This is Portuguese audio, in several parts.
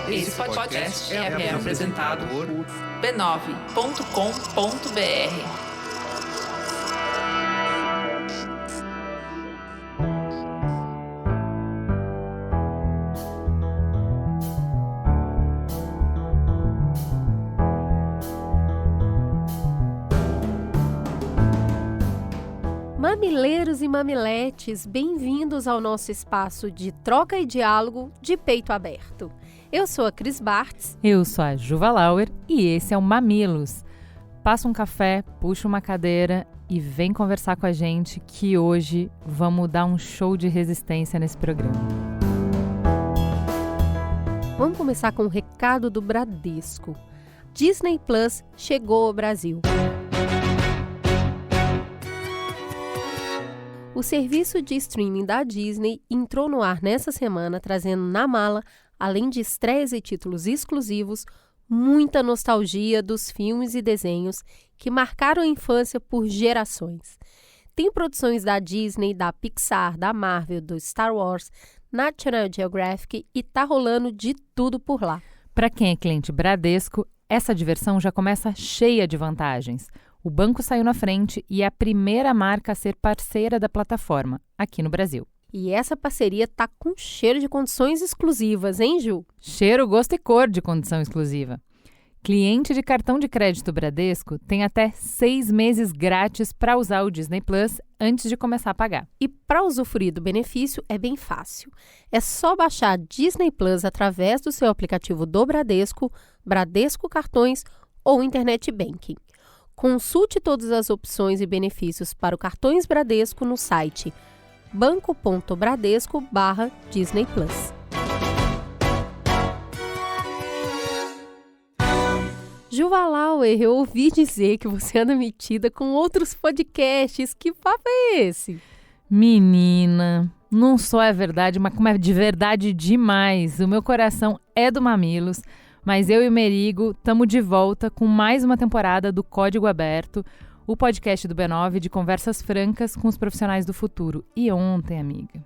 Esse podcast é apresentado por b9.com.br. Mamileiros e mamiletes, bem-vindos ao nosso espaço de troca e diálogo de peito aberto. Eu sou a Cris Bartz. Eu sou a Juva Lauer e esse é o Mamilos. Passa um café, puxa uma cadeira e vem conversar com a gente que hoje vamos dar um show de resistência nesse programa. Vamos começar com um recado do Bradesco. Disney Plus chegou ao Brasil. O serviço de streaming da Disney entrou no ar nessa semana, trazendo na mala, além de estreias e títulos exclusivos, muita nostalgia dos filmes e desenhos que marcaram a infância por gerações. Tem produções da Disney, da Pixar, da Marvel, do Star Wars, National Geographic e tá rolando de tudo por lá. Para quem é cliente Bradesco, essa diversão já começa cheia de vantagens. O banco saiu na frente e é a primeira marca a ser parceira da plataforma, aqui no Brasil. E essa parceria tá com cheiro de condições exclusivas, hein, Ju? Cheiro, gosto e cor de condição exclusiva. Cliente de cartão de crédito Bradesco tem até 6 meses grátis para usar o Disney Plus antes de começar a pagar. E para usufruir do benefício é bem fácil. É só baixar Disney Plus através do seu aplicativo do Bradesco, Bradesco Cartões ou Internet Banking. Consulte todas as opções e benefícios para o Cartões Bradesco no site banco.bradesco/Disney Plus. Juva Lauer, eu ouvi dizer que você anda metida com outros podcasts. Que papo é esse? Menina, não só é verdade, mas como é de verdade demais. O meu coração é do Mamilos. Mas eu e o Merigo estamos de volta com mais uma temporada do Código Aberto, o podcast do B9 de conversas francas com os profissionais do futuro. E ontem, amiga,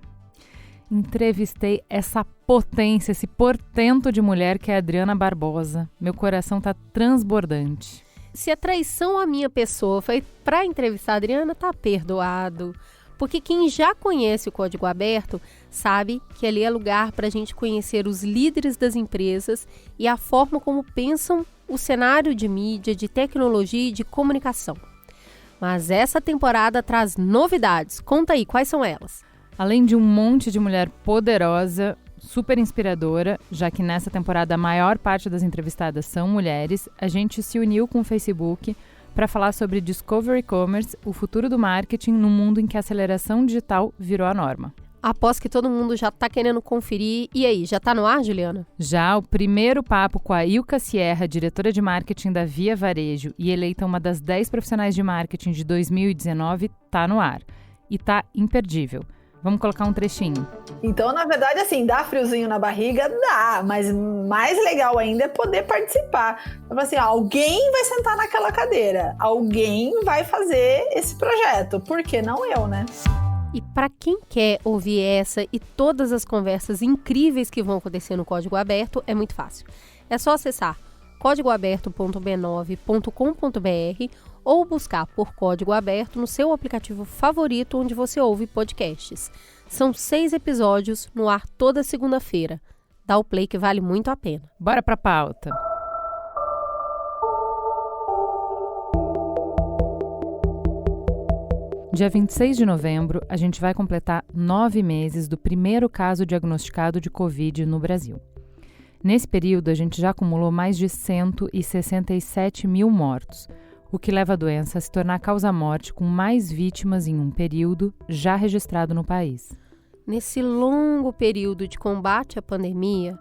entrevistei essa potência, esse portento de mulher que é a Adriana Barbosa. Meu coração tá transbordante. Se a traição à minha pessoa foi para entrevistar a Adriana, tá perdoado. Porque quem já conhece o Código Aberto sabe que ali é lugar para a gente conhecer os líderes das empresas e a forma como pensam o cenário de mídia, de tecnologia e de comunicação. Mas essa temporada traz novidades. Conta aí, quais são elas? Além de um monte de mulher poderosa, super inspiradora, já que nessa temporada a maior parte das entrevistadas são mulheres, a gente se uniu com o Facebook para falar sobre Discovery Commerce, o futuro do marketing no mundo em que a aceleração digital virou a norma. Aposto que todo mundo já está querendo conferir. E aí, já está no ar, Juliana? Já, o primeiro papo com a Ilka Sierra, diretora de marketing da Via Varejo e eleita uma das 10 profissionais de marketing de 2019, está no ar. E está imperdível. Vamos colocar um trechinho. Então, na verdade, assim, dá friozinho na barriga? Dá, mas mais legal ainda é poder participar. Então, assim, alguém vai sentar naquela cadeira, alguém vai fazer esse projeto, por que não eu, né? E para quem quer ouvir essa e todas as conversas incríveis que vão acontecer no Código Aberto, é muito fácil. É só acessar códigoaberto.b9.com.br ou buscar por Código Aberto no seu aplicativo favorito onde você ouve podcasts. São 6 episódios no ar toda segunda-feira. Dá o play que vale muito a pena. Bora pra pauta. Dia 26 de novembro, a gente vai completar 9 meses do primeiro caso diagnosticado de Covid no Brasil. Nesse período, a gente já acumulou mais de 167 mil mortos, o que leva a doença a se tornar a causa-morte com mais vítimas em um período já registrado no país. Nesse longo período de combate à pandemia,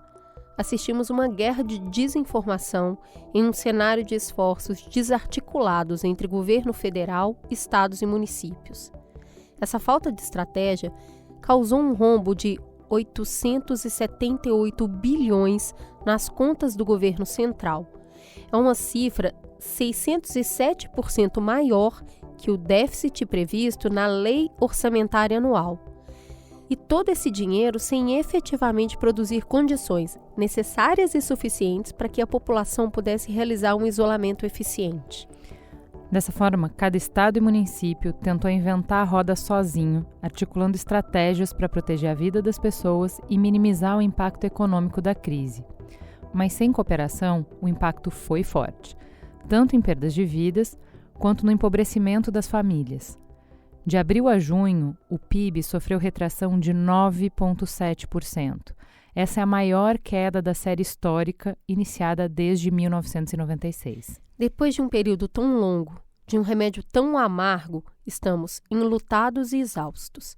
assistimos uma guerra de desinformação em um cenário de esforços desarticulados entre governo federal, estados e municípios. Essa falta de estratégia causou um rombo de 878 bilhões nas contas do governo central. É uma cifra 607% maior que o déficit previsto na Lei Orçamentária Anual. E todo esse dinheiro sem efetivamente produzir condições necessárias e suficientes para que a população pudesse realizar um isolamento eficiente. Dessa forma, cada estado e município tentou inventar a roda sozinho, articulando estratégias para proteger a vida das pessoas e minimizar o impacto econômico da crise. Mas sem cooperação, o impacto foi forte, tanto em perdas de vidas, quanto no empobrecimento das famílias. De abril a junho, o PIB sofreu retração de 9,7%. Essa é a maior queda da série histórica, iniciada desde 1996. Depois de um período tão longo, de um remédio tão amargo, estamos enlutados e exaustos.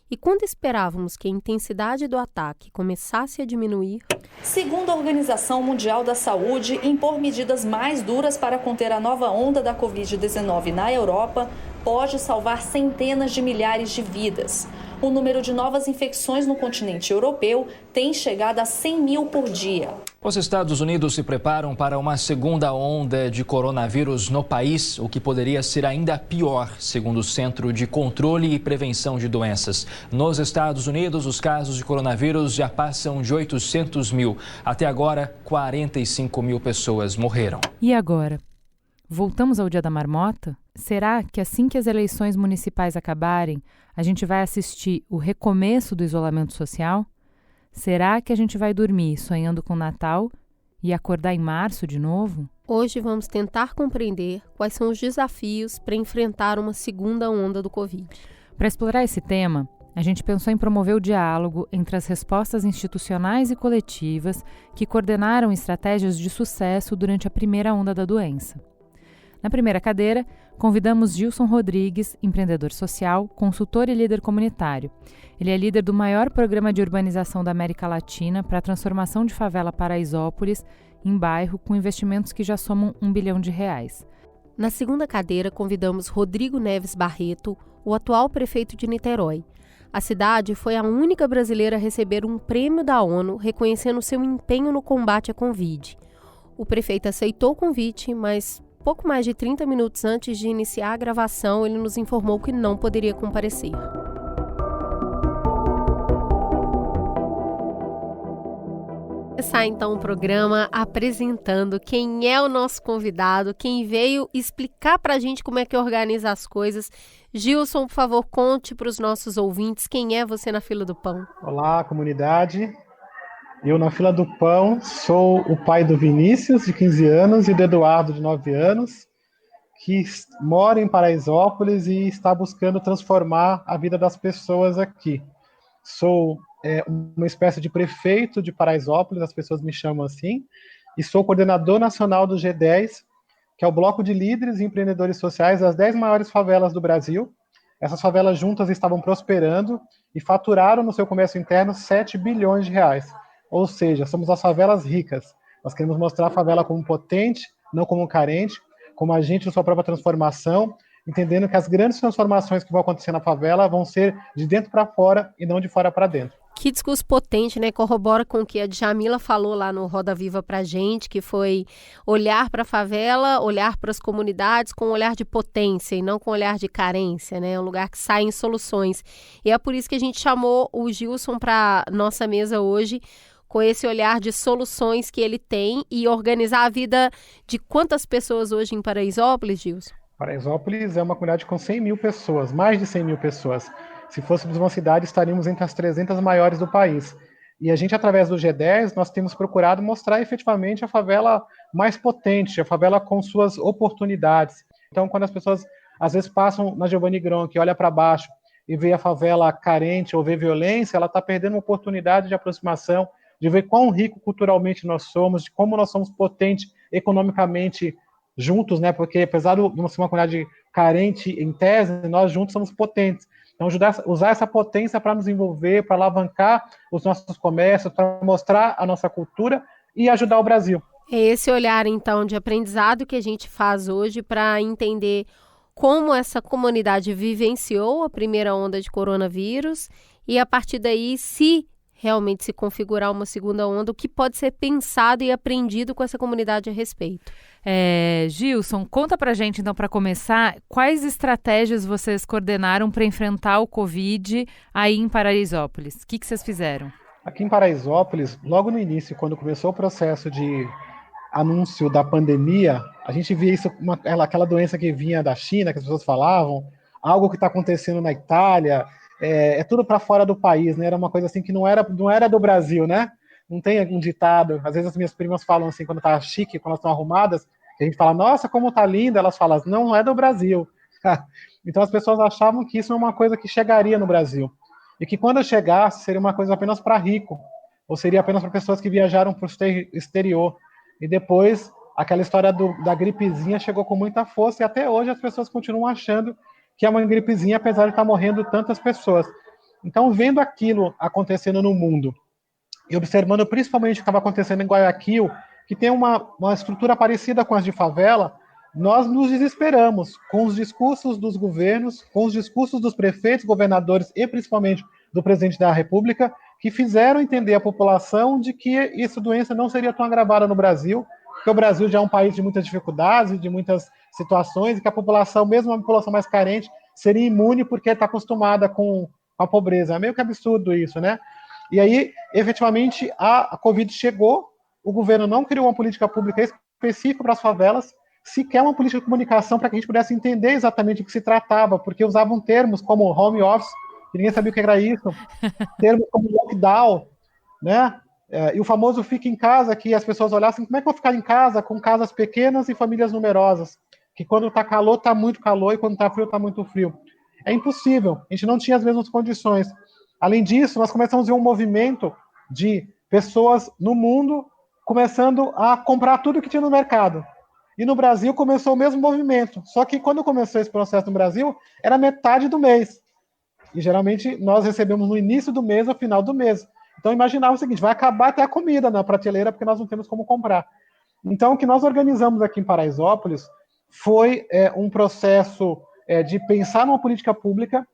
E quando esperávamos que a intensidade do ataque começasse a diminuir... Segundo a Organização Mundial da Saúde, impor medidas mais duras para conter a nova onda da Covid-19 na Europa pode salvar centenas de milhares de vidas. O número de novas infecções no continente europeu tem chegado a 100 mil por dia. Os Estados Unidos se preparam para uma segunda onda de coronavírus no país, o que poderia ser ainda pior, segundo o Centro de Controle e Prevenção de Doenças. Nos Estados Unidos, os casos de coronavírus já passam de 800 mil. Até agora, 45 mil pessoas morreram. E agora? Voltamos ao Dia da Marmota? Será que assim que as eleições municipais acabarem, a gente vai assistir o recomeço do isolamento social? Será que a gente vai dormir sonhando com Natal e acordar em março de novo? Hoje vamos tentar compreender quais são os desafios para enfrentar uma segunda onda do Covid. Para explorar esse tema, a gente pensou em promover o diálogo entre as respostas institucionais e coletivas que coordenaram estratégias de sucesso durante a primeira onda da doença. Na primeira cadeira, convidamos Gilson Rodrigues, empreendedor social, consultor e líder comunitário. Ele é líder do maior programa de urbanização da América Latina para a transformação de favela Paraisópolis em bairro com investimentos que já somam R$1 bilhão. Na segunda cadeira, convidamos Rodrigo Neves Barreto, o atual prefeito de Niterói. A cidade foi a única brasileira a receber um prêmio da ONU reconhecendo seu empenho no combate à Covid. O prefeito aceitou o convite, mas pouco mais de 30 minutos antes de iniciar a gravação, ele nos informou que não poderia comparecer. Começar então o programa apresentando quem é o nosso convidado, quem veio explicar pra gente como é que organiza as coisas. Gilson, por favor, conte para os nossos ouvintes quem é você na fila do pão. Olá, comunidade. Eu, na fila do pão, sou o pai do Vinícius, de 15 anos, e do Eduardo, de 9 anos, que mora em Paraisópolis e está buscando transformar a vida das pessoas aqui. Sou uma espécie de prefeito de Paraisópolis, as pessoas me chamam assim, e sou coordenador nacional do G10, que é o bloco de líderes e empreendedores sociais das 10 maiores favelas do Brasil. Essas favelas juntas estavam prosperando e faturaram no seu comércio interno R$7 bilhões. Ou seja, somos as favelas ricas. Nós queremos mostrar a favela como potente, não como carente, como agente de sua própria transformação, entendendo que as grandes transformações que vão acontecer na favela vão ser de dentro para fora e não de fora para dentro. Que discurso potente, né? Corrobora com o que a Djamila falou lá no Roda Viva pra gente, que foi olhar para a favela, olhar para as comunidades com um olhar de potência e não com um olhar de carência, né? Um lugar que sai em soluções. E é por isso que a gente chamou o Gilson para nossa mesa hoje, com esse olhar de soluções que ele tem e organizar a vida de quantas pessoas hoje em Paraisópolis, Gilson? Paraisópolis é uma comunidade com 100 mil pessoas, mais de 100 mil pessoas. Se fôssemos uma cidade, estaríamos entre as 300 maiores do país. E a gente, através do G10, nós temos procurado mostrar efetivamente a favela mais potente, a favela com suas oportunidades. Então, quando as pessoas, às vezes, passam na Giovanni Gronchi, olha para baixo e vê a favela carente ou vê violência, ela está perdendo uma oportunidade de aproximação, de ver quão rico culturalmente nós somos, de como nós somos potentes economicamente juntos, né? Porque apesar de não ser uma comunidade carente em tese, nós juntos somos potentes. Então, usar essa potência para nos envolver, para alavancar os nossos comércios, para mostrar a nossa cultura e ajudar o Brasil. É esse olhar, então, de aprendizado que a gente faz hoje para entender como essa comunidade vivenciou a primeira onda de coronavírus e, a partir daí, se realmente se configurar uma segunda onda, o que pode ser pensado e aprendido com essa comunidade a respeito. Gilson, conta pra gente, então, para começar, quais estratégias vocês coordenaram para enfrentar o Covid aí em Paraisópolis? O que vocês fizeram? Aqui em Paraisópolis, logo no início, quando começou o processo de anúncio da pandemia, a gente via isso, aquela doença que vinha da China, que as pessoas falavam, algo que está acontecendo na Itália, tudo para fora do país, né? Era uma coisa assim que não era do Brasil, né? Não tem um ditado, às vezes as minhas primas falam assim, quando tá chique, quando elas estão arrumadas, a gente fala, nossa, como tá linda, elas falam, não é do Brasil. Então as pessoas achavam que isso é uma coisa que chegaria no Brasil. E que quando chegasse, seria uma coisa apenas para rico, ou seria apenas para pessoas que viajaram para o exterior. E depois, aquela história da gripezinha chegou com muita força, e até hoje as pessoas continuam achando que é uma gripezinha, apesar de estar morrendo tantas pessoas. Então, vendo aquilo acontecendo no mundo, e observando principalmente o que estava acontecendo em Guayaquil, que tem uma estrutura parecida com as de favela, nós nos desesperamos com os discursos dos governos, com os discursos dos prefeitos, governadores e principalmente do presidente da República, que fizeram entender à população de que essa doença não seria tão agravada no Brasil, que o Brasil já é um país de muitas dificuldades, de muitas situações, e que a população, mesmo a população mais carente, seria imune porque está acostumada com a pobreza. É meio que absurdo isso, né? E aí, efetivamente, a Covid chegou, o governo não criou uma política pública específica para as favelas, sequer uma política de comunicação para que a gente pudesse entender exatamente o que se tratava, porque usavam termos como home office, que ninguém sabia o que era isso, termos como lockdown, né? E o famoso fica em casa, que as pessoas olhassem, como é que eu vou ficar em casa com casas pequenas e famílias numerosas? Que quando está calor, está muito calor, e quando está frio, está muito frio. É impossível, a gente não tinha as mesmas condições. Além disso, nós começamos a ver um movimento de pessoas no mundo começando a comprar tudo que tinha no mercado. E no Brasil começou o mesmo movimento. Só que quando começou esse processo no Brasil, era metade do mês. E geralmente nós recebemos no início do mês ou final do mês. Então imaginava o seguinte, vai acabar até a comida na prateleira porque nós não temos como comprar. Então o que nós organizamos aqui em Paraisópolis foi um processo de pensar numa política pública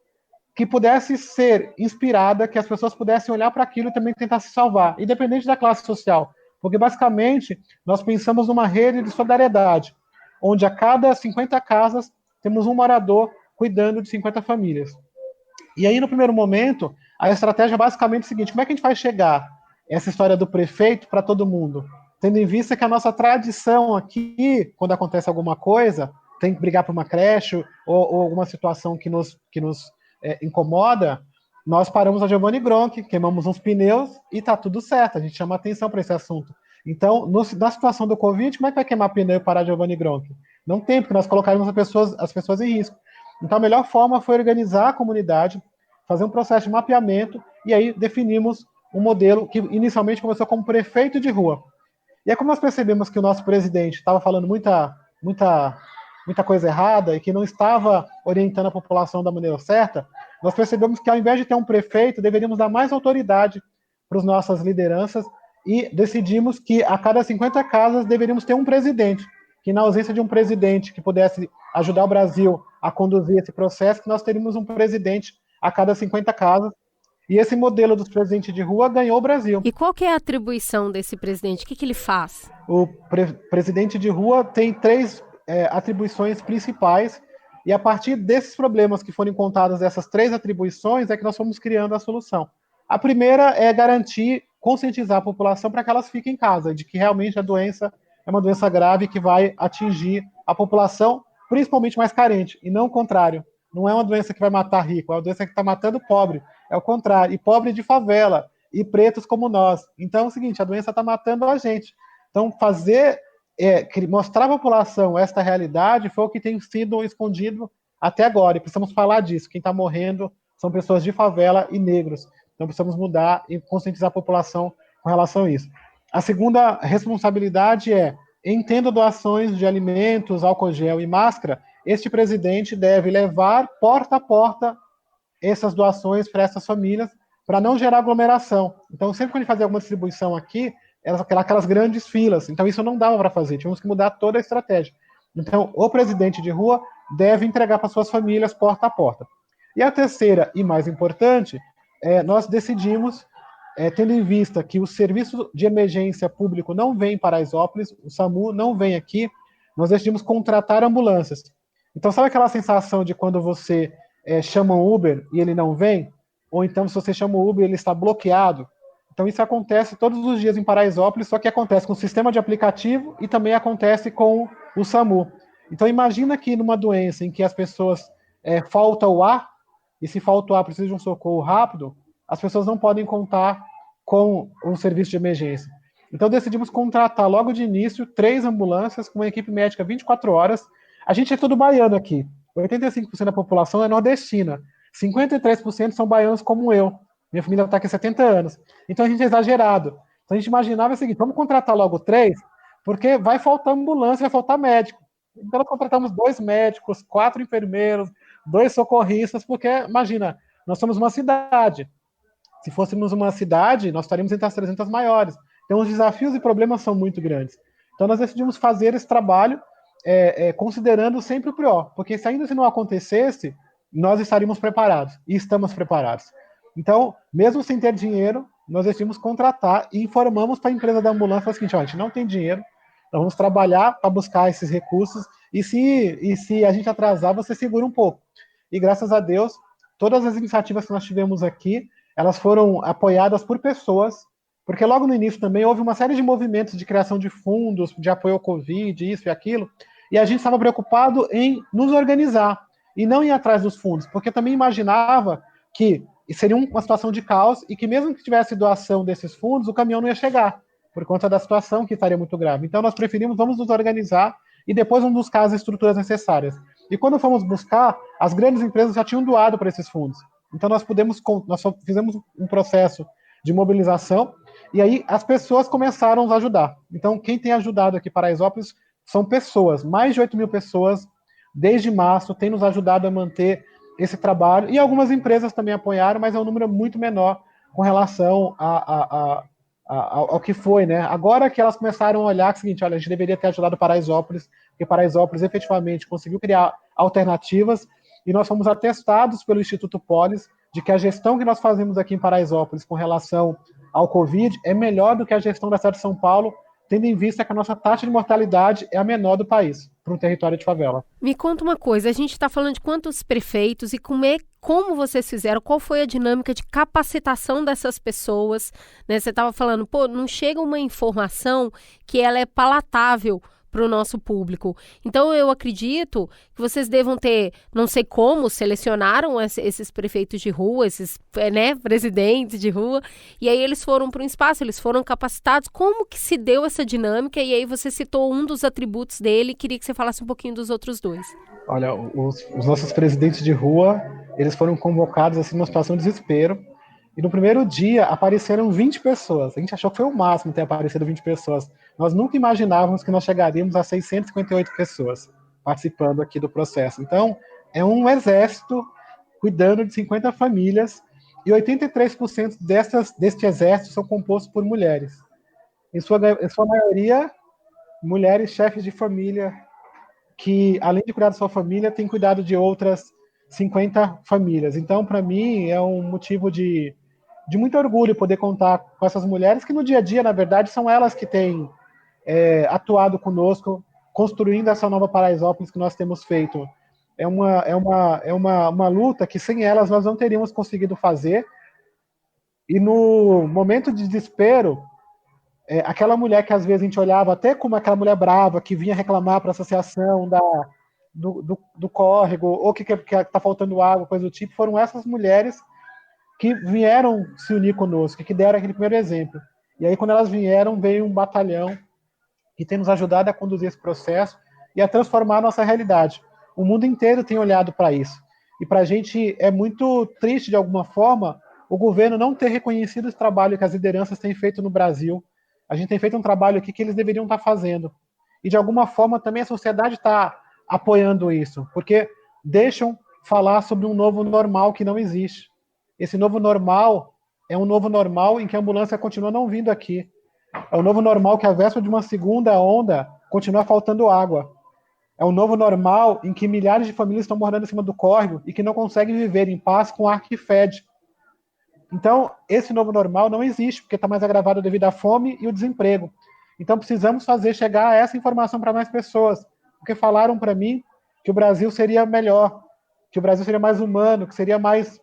que pudesse ser inspirada, que as pessoas pudessem olhar para aquilo e também tentar se salvar, independente da classe social. Porque, basicamente, nós pensamos numa rede de solidariedade, onde a cada 50 casas temos um morador cuidando de 50 famílias. E aí, no primeiro momento, a estratégia é basicamente o seguinte, como é que a gente vai chegar essa história do prefeito para todo mundo? Tendo em vista que a nossa tradição aqui, quando acontece alguma coisa, tem que brigar por uma creche ou alguma situação que nos incomoda, nós paramos a Giovanni Gronchi, queimamos uns pneus e está tudo certo, a gente chama atenção para esse assunto. Então, na situação do Covid, como é que vai queimar pneu e parar a Giovanni Gronchi? Não tem, porque nós colocaríamos as pessoas em risco. Então, a melhor forma foi organizar a comunidade, fazer um processo de mapeamento e aí definimos um modelo que inicialmente começou como prefeito de rua. E aí, como nós percebemos que o nosso presidente estava falando muita coisa errada e que não estava orientando a população da maneira certa, nós percebemos que ao invés de ter um prefeito, deveríamos dar mais autoridade para as nossas lideranças e decidimos que a cada 50 casas deveríamos ter um presidente, que na ausência de um presidente que pudesse ajudar o Brasil a conduzir esse processo, que nós teríamos um presidente a cada 50 casas. E esse modelo dos presidentes de rua ganhou o Brasil. E qual que é a atribuição desse presidente? O que ele faz? O presidente de rua tem 3 atribuições principais, e a partir desses problemas que foram encontrados, dessas 3 atribuições, é que nós fomos criando a solução. A primeira é garantir, conscientizar a população para que elas fiquem em casa, de que realmente a doença é uma doença grave que vai atingir a população, principalmente mais carente, e não o contrário. Não é uma doença que vai matar rico, é uma doença que está matando pobre, é o contrário, e pobre de favela, e pretos como nós. Então é o seguinte, a doença está matando a gente. Então mostrar à população esta realidade foi o que tem sido escondido até agora, e precisamos falar disso. Quem está morrendo são pessoas de favela e negros. Então precisamos mudar e conscientizar a população com relação a isso. A segunda responsabilidade entendo doações de alimentos, álcool gel e máscara, este presidente deve levar porta a porta essas doações para essas famílias, para não gerar aglomeração. Então, sempre que a gente fazia alguma distribuição aqui, eram aquelas grandes filas. Então, isso não dava para fazer. Tínhamos que mudar toda a estratégia. Então, o presidente de rua deve entregar para suas famílias porta a porta. E a terceira e mais importante, nós decidimos, tendo em vista que o serviço de emergência público não vem em Paraisópolis, o SAMU não vem aqui, nós decidimos contratar ambulâncias. Então, sabe aquela sensação de quando você chama um Uber e ele não vem? Ou então, se você chama o Uber e ele está bloqueado? Então, isso acontece todos os dias em Paraisópolis, só que acontece com o sistema de aplicativo e também acontece com o SAMU. Então, imagina que numa doença em que as pessoas falta o ar, e se falta o ar precisa de um socorro rápido, as pessoas não podem contar com um serviço de emergência. Então, decidimos contratar logo de início 3 ambulâncias com uma equipe médica 24 horas. A gente é todo baiano aqui. 85% da população é nordestina. 53% são baianos como eu. Minha família está aqui há 70 anos. Então, a gente é exagerado. Então, a gente imaginava o seguinte, vamos contratar logo 3, porque vai faltar ambulância, vai faltar médico. Então, nós contratamos 2 médicos, 4 enfermeiros, 2 socorristas, porque, imagina, nós somos uma cidade. Se fôssemos uma cidade, nós estaríamos entre as 300 maiores. Então, os desafios e problemas são muito grandes. Então, nós decidimos fazer esse trabalho considerando sempre o pior, porque se ainda não acontecesse, nós estaríamos preparados, e estamos preparados. Então, mesmo sem ter dinheiro, nós decidimos contratar e informamos para a empresa da ambulância o seguinte, a gente não tem dinheiro, nós vamos trabalhar para buscar esses recursos, e se a gente atrasar, você segura um pouco. E graças a Deus, todas as iniciativas que nós tivemos aqui, elas foram apoiadas por pessoas, porque logo no início também houve uma série de movimentos de criação de fundos, de apoio ao Covid, isso e aquilo, e a gente estava preocupado em nos organizar, e não ir atrás dos fundos, porque também imaginava que seria uma situação de caos, e que mesmo que tivesse doação desses fundos, o caminhão não ia chegar, por conta da situação que estaria muito grave. Então nós preferimos, vamos nos organizar, e depois vamos buscar as estruturas necessárias. E quando fomos buscar, as grandes empresas já tinham doado para esses fundos. Então nós fizemos um processo de mobilização, e aí as pessoas começaram a nos ajudar. Então quem tem ajudado aqui para Paraisópolis são pessoas, mais de 8 mil pessoas, desde março, tem nos ajudado a manter esse trabalho, e algumas empresas também apoiaram, mas é um número muito menor com relação ao que foi, né? Agora que elas começaram a olhar, é o seguinte, olha, a gente deveria ter ajudado Paraisópolis, porque Paraisópolis efetivamente conseguiu criar alternativas, e nós fomos atestados pelo Instituto Polis de que a gestão que nós fazemos aqui em Paraisópolis com relação ao Covid é melhor do que a gestão da cidade de São Paulo, tendo em vista que a nossa taxa de mortalidade é a menor do país, para um território de favela. Me conta uma coisa, a gente está falando de quantos prefeitos e como vocês fizeram, qual foi a dinâmica de capacitação dessas pessoas, né? Você estava falando, não chega uma informação que ela é palatável para o nosso público. Então, eu acredito que vocês devam ter, não sei como, selecionaram esses prefeitos de rua, esses presidentes de rua, e aí eles foram para um espaço, eles foram capacitados. Como que se deu essa dinâmica? E aí você citou um dos atributos dele, queria que você falasse um pouquinho dos outros 2. Olha, os nossos presidentes de rua, eles foram convocados assim, numa situação de desespero, e no primeiro dia apareceram 20 pessoas. A gente achou que foi o máximo ter aparecido 20 pessoas. Nós nunca imaginávamos que nós chegaríamos a 658 pessoas participando aqui do processo. Então, é um exército cuidando de 50 famílias, e 83% deste exército são compostos por mulheres. Em sua maioria, mulheres chefes de família, que, além de cuidar da sua família, têm cuidado de outras 50 famílias. Então, para mim, é um motivo de muito orgulho poder contar com essas mulheres, que no dia a dia, na verdade, são elas que têm atuado conosco, construindo essa nova Paraisópolis que nós temos feito. É uma luta que sem elas nós não teríamos conseguido fazer, e no momento de desespero, aquela mulher que às vezes a gente olhava até como aquela mulher brava, que vinha reclamar para a associação do córrego, ou que está faltando água, coisa do tipo, foram essas mulheres que vieram se unir conosco, que deram aquele primeiro exemplo. E aí, quando elas vieram, veio um batalhão que tem nos ajudado a conduzir esse processo e a transformar a nossa realidade. O mundo inteiro tem olhado para isso. E para a gente é muito triste, de alguma forma, o governo não ter reconhecido esse trabalho que as lideranças têm feito no Brasil. A gente tem feito um trabalho aqui que eles deveriam estar fazendo. E, de alguma forma, também a sociedade está apoiando isso, porque deixam falar sobre um novo normal que não existe. Esse novo normal é um novo normal em que a ambulância continua não vindo aqui. É um novo normal que, à véspera de uma segunda onda, continua faltando água. É um novo normal em que milhares de famílias estão morando em cima do córrego e que não conseguem viver em paz com o ar que fede. Então, esse novo normal não existe, porque está mais agravado devido à fome e o desemprego. Então, precisamos fazer chegar essa informação para mais pessoas, porque falaram para mim que o Brasil seria melhor, que o Brasil seria mais humano, que seria mais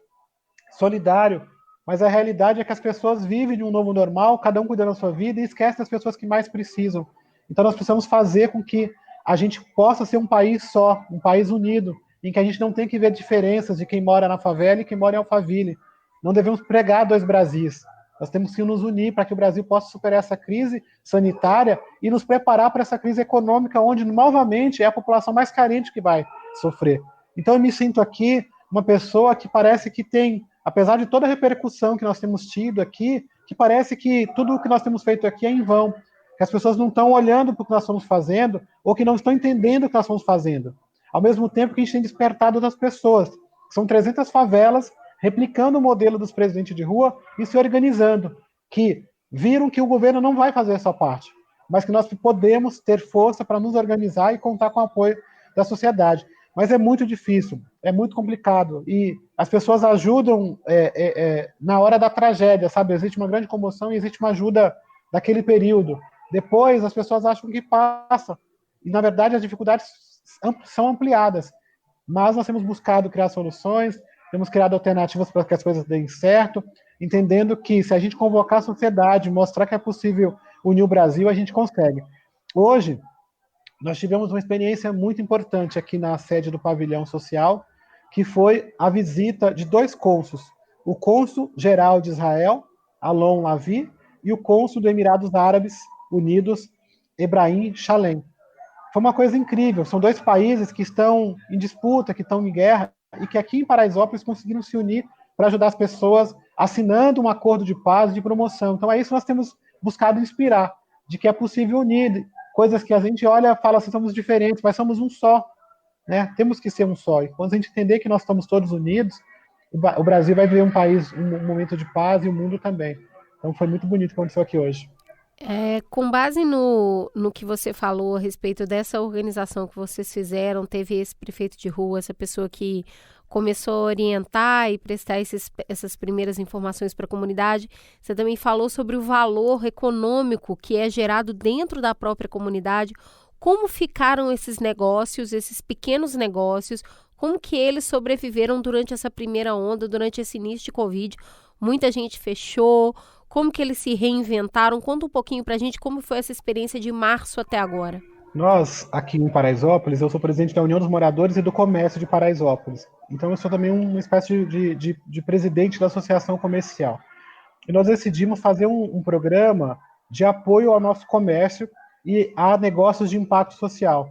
solidário. Mas a realidade é que as pessoas vivem de um novo normal, cada um cuidando da sua vida e esquece das pessoas que mais precisam. Então nós precisamos fazer com que a gente possa ser um país só, um país unido, em que a gente não tem que ver diferenças de quem mora na favela e quem mora em Alphaville. Não devemos pregar dois Brasis. Nós temos que nos unir para que o Brasil possa superar essa crise sanitária e nos preparar para essa crise econômica, onde novamente é a população mais carente que vai sofrer. Então eu me sinto aqui uma pessoa que parece que tem, apesar de toda a repercussão que nós temos tido aqui, que parece que tudo o que nós temos feito aqui é em vão, que as pessoas não estão olhando para o que nós estamos fazendo ou que não estão entendendo o que nós estamos fazendo. Ao mesmo tempo que a gente tem despertado das pessoas. São 300 favelas replicando o modelo dos presidentes de rua e se organizando, que viram que o governo não vai fazer a sua parte, mas que nós podemos ter força para nos organizar e contar com o apoio da sociedade. Mas é muito difícil, é muito complicado, e as pessoas ajudam na hora da tragédia, sabe? Existe uma grande comoção e existe uma ajuda daquele período. Depois as pessoas acham que passa, e na verdade as dificuldades são ampliadas, mas nós temos buscado criar soluções, temos criado alternativas para que as coisas deem certo, entendendo que se a gente convocar a sociedade, mostrar que é possível unir o Brasil, a gente consegue. Hoje, nós tivemos uma experiência muito importante aqui na sede do Pavilhão Social, que foi a visita de 2 cônsuls, o cônsul-geral de Israel, Alon Lavi, e o cônsul dos Emirados Árabes Unidos, Ebrahim Shalem. Foi uma coisa incrível, são 2 países que estão em disputa, que estão em guerra, e que aqui em Paraisópolis conseguiram se unir para ajudar as pessoas, assinando um acordo de paz e de promoção. Então é isso que nós temos buscado inspirar, de que é possível unir coisas que a gente olha e fala assim, somos diferentes, mas somos um só, né? Temos que ser um só. E quando a gente entender que nós estamos todos unidos, o Brasil vai viver um momento de paz e o mundo também. Então foi muito bonito o que aconteceu aqui hoje. Com base no que você falou a respeito dessa organização que vocês fizeram, teve esse prefeito de rua, essa pessoa que começou a orientar e prestar essas primeiras informações para a comunidade. Você também falou sobre o valor econômico que é gerado dentro da própria comunidade. Como ficaram esses negócios, esses pequenos negócios, como que eles sobreviveram durante essa primeira onda, durante esse início de Covid? Muita gente fechou. Como que eles se reinventaram? Conta um pouquinho pra gente como foi essa experiência de março até agora. Nós, aqui em Paraisópolis, eu sou presidente da União dos Moradores e do Comércio de Paraisópolis. Então eu sou também uma espécie de presidente da Associação Comercial. E nós decidimos fazer um programa de apoio ao nosso comércio e a negócios de impacto social.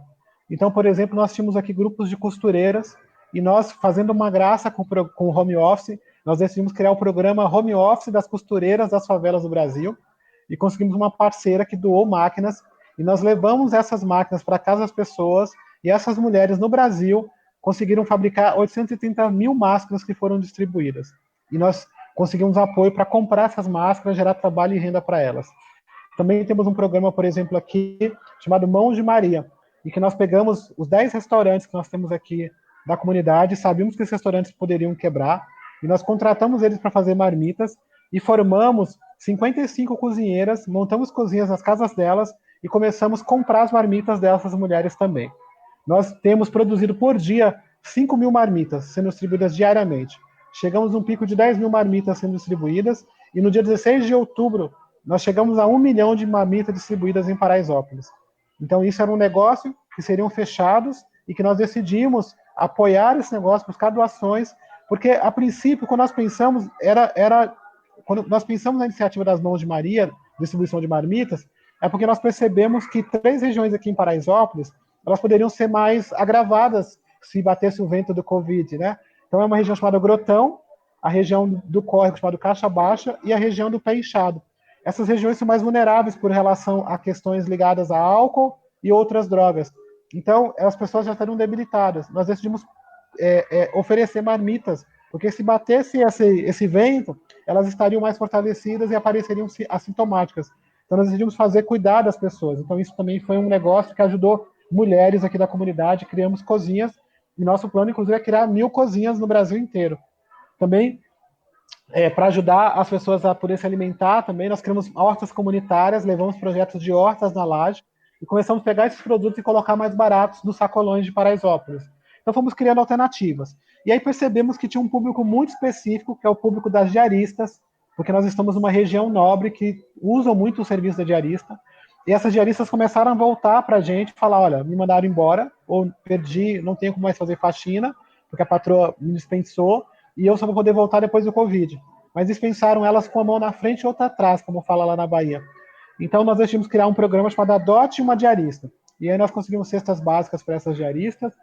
Então, por exemplo, nós tínhamos aqui grupos de costureiras e nós, fazendo uma graça com o home office, nós decidimos criar o programa Home Office das costureiras das favelas do Brasil e conseguimos uma parceira que doou máquinas e nós levamos essas máquinas para casa das pessoas e essas mulheres no Brasil conseguiram fabricar 830 mil máscaras que foram distribuídas. E nós conseguimos apoio para comprar essas máscaras, gerar trabalho e renda para elas. Também temos um programa, por exemplo, aqui, chamado Mãos de Maria, em que nós pegamos os 10 restaurantes que nós temos aqui da comunidade, sabíamos que esses restaurantes poderiam quebrar, e nós contratamos eles para fazer marmitas e formamos 55 cozinheiras, montamos cozinhas nas casas delas e começamos a comprar as marmitas dessas mulheres também. Nós temos produzido por dia 5 mil marmitas sendo distribuídas diariamente. Chegamos a um pico de 10 mil marmitas sendo distribuídas e no dia 16 de outubro nós chegamos a 1 milhão de marmitas distribuídas em Paraisópolis. Então isso era um negócio que seriam fechados e que nós decidimos apoiar esse negócio, buscar doações, porque, a princípio, quando nós pensamos, quando nós pensamos na iniciativa das Mãos de Maria, distribuição de marmitas, é porque nós percebemos que 3 regiões aqui em Paraisópolis, elas poderiam ser mais agravadas se batesse o vento do Covid, né? Então, é uma região chamada Grotão, a região do córrego chamada Caixa Baixa e a região do Pé Inchado. Essas regiões são mais vulneráveis por relação a questões ligadas a álcool e outras drogas. Então, as pessoas já estariam debilitadas. Nós decidimos oferecer marmitas, porque se batesse esse vento, elas estariam mais fortalecidas e apareceriam assintomáticas. Então nós decidimos cuidar das pessoas. Então isso também foi um negócio que ajudou mulheres aqui da comunidade, criamos cozinhas, e nosso plano, inclusive, é criar 1000 cozinhas no Brasil inteiro. Também, para ajudar as pessoas a poder se alimentar, também nós criamos hortas comunitárias, levamos projetos de hortas na laje, e começamos a pegar esses produtos e colocar mais baratos nos sacolões de Paraisópolis. Então fomos criando alternativas. E aí percebemos que tinha um público muito específico, que é o público das diaristas, porque nós estamos numa região nobre que usam muito o serviço da diarista, e essas diaristas começaram a voltar para a gente e falar, olha, me mandaram embora, ou perdi, não tenho como mais fazer faxina, porque a patroa me dispensou, e eu só vou poder voltar depois do Covid. Mas dispensaram elas com a mão na frente e outra atrás, como fala lá na Bahia. Então nós decidimos criar um programa chamado Adote uma Diarista. E aí nós conseguimos cestas básicas para essas diaristas,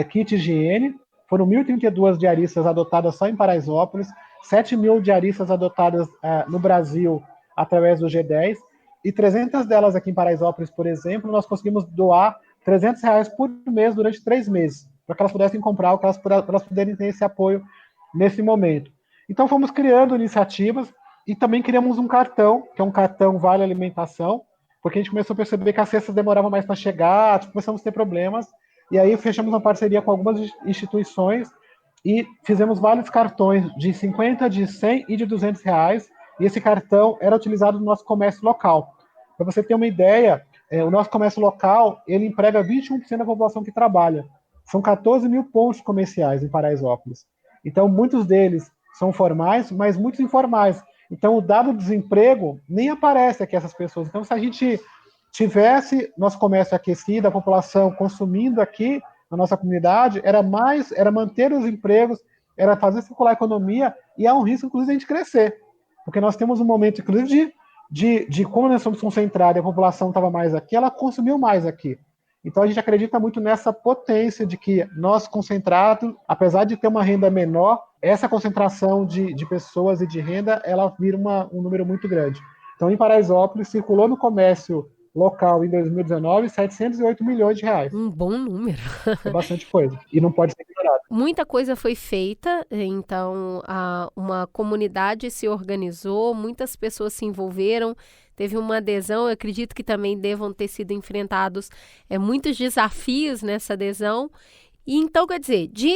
kit higiene, foram 1.032 diaristas adotadas só em Paraisópolis, 7.000 diaristas adotadas no Brasil através do G10, e 300 delas aqui em Paraisópolis, por exemplo, nós conseguimos doar R$300 por mês durante 3 meses, para que elas pudessem comprar, para elas puderem ter esse apoio nesse momento. Então fomos criando iniciativas e também criamos um cartão, que é um cartão Vale Alimentação, porque a gente começou a perceber que as cestas demoravam mais para chegar, começamos a ter problemas, e aí fechamos uma parceria com algumas instituições e fizemos vários cartões de 50, de 100 e de R$200, e esse cartão era utilizado no nosso comércio local. Para você ter uma ideia, o nosso comércio local, ele emprega 21% da população que trabalha. São 14.000 pontos comerciais em Paraisópolis. Então, muitos deles são formais, mas muitos informais. Então, o dado do desemprego nem aparece aqui essas pessoas. Então, se a gente tivesse nosso comércio aquecido, a população consumindo aqui na nossa comunidade, era manter os empregos, era fazer circular a economia, e há um risco, inclusive, de a gente crescer. Porque nós temos um momento, inclusive, de como nós somos concentrados e a população estava mais aqui, ela consumiu mais aqui. Então a gente acredita muito nessa potência de que nós concentrados, apesar de ter uma renda menor, essa concentração de pessoas e de renda, ela vira um número muito grande. Então em Paraisópolis circulou no comércio local em 2019 R$708 milhões. Um bom número. É bastante coisa. E não pode ser ignorado. Muita coisa foi feita, então uma comunidade se organizou, muitas pessoas se envolveram, teve uma adesão, eu acredito que também devam ter sido enfrentados muitos desafios nessa adesão. E então, quer dizer, de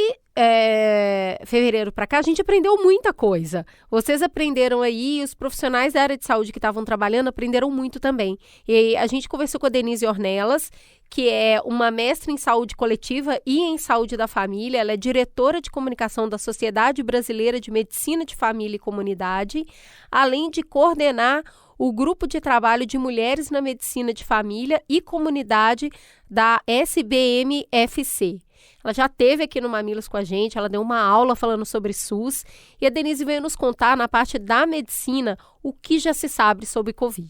fevereiro para cá, a gente aprendeu muita coisa. Vocês aprenderam aí, os profissionais da área de saúde que estavam trabalhando aprenderam muito também. E a gente conversou com a Denise Ornelas, que é uma mestra em saúde coletiva e em saúde da família. Ela é diretora de comunicação da Sociedade Brasileira de Medicina de Família e Comunidade, além de coordenar o grupo de trabalho de mulheres na medicina de família e comunidade da SBMFC. Ela já esteve aqui no Mamilos com a gente, ela deu uma aula falando sobre SUS, e a Denise veio nos contar, na parte da medicina, o que já se sabe sobre Covid.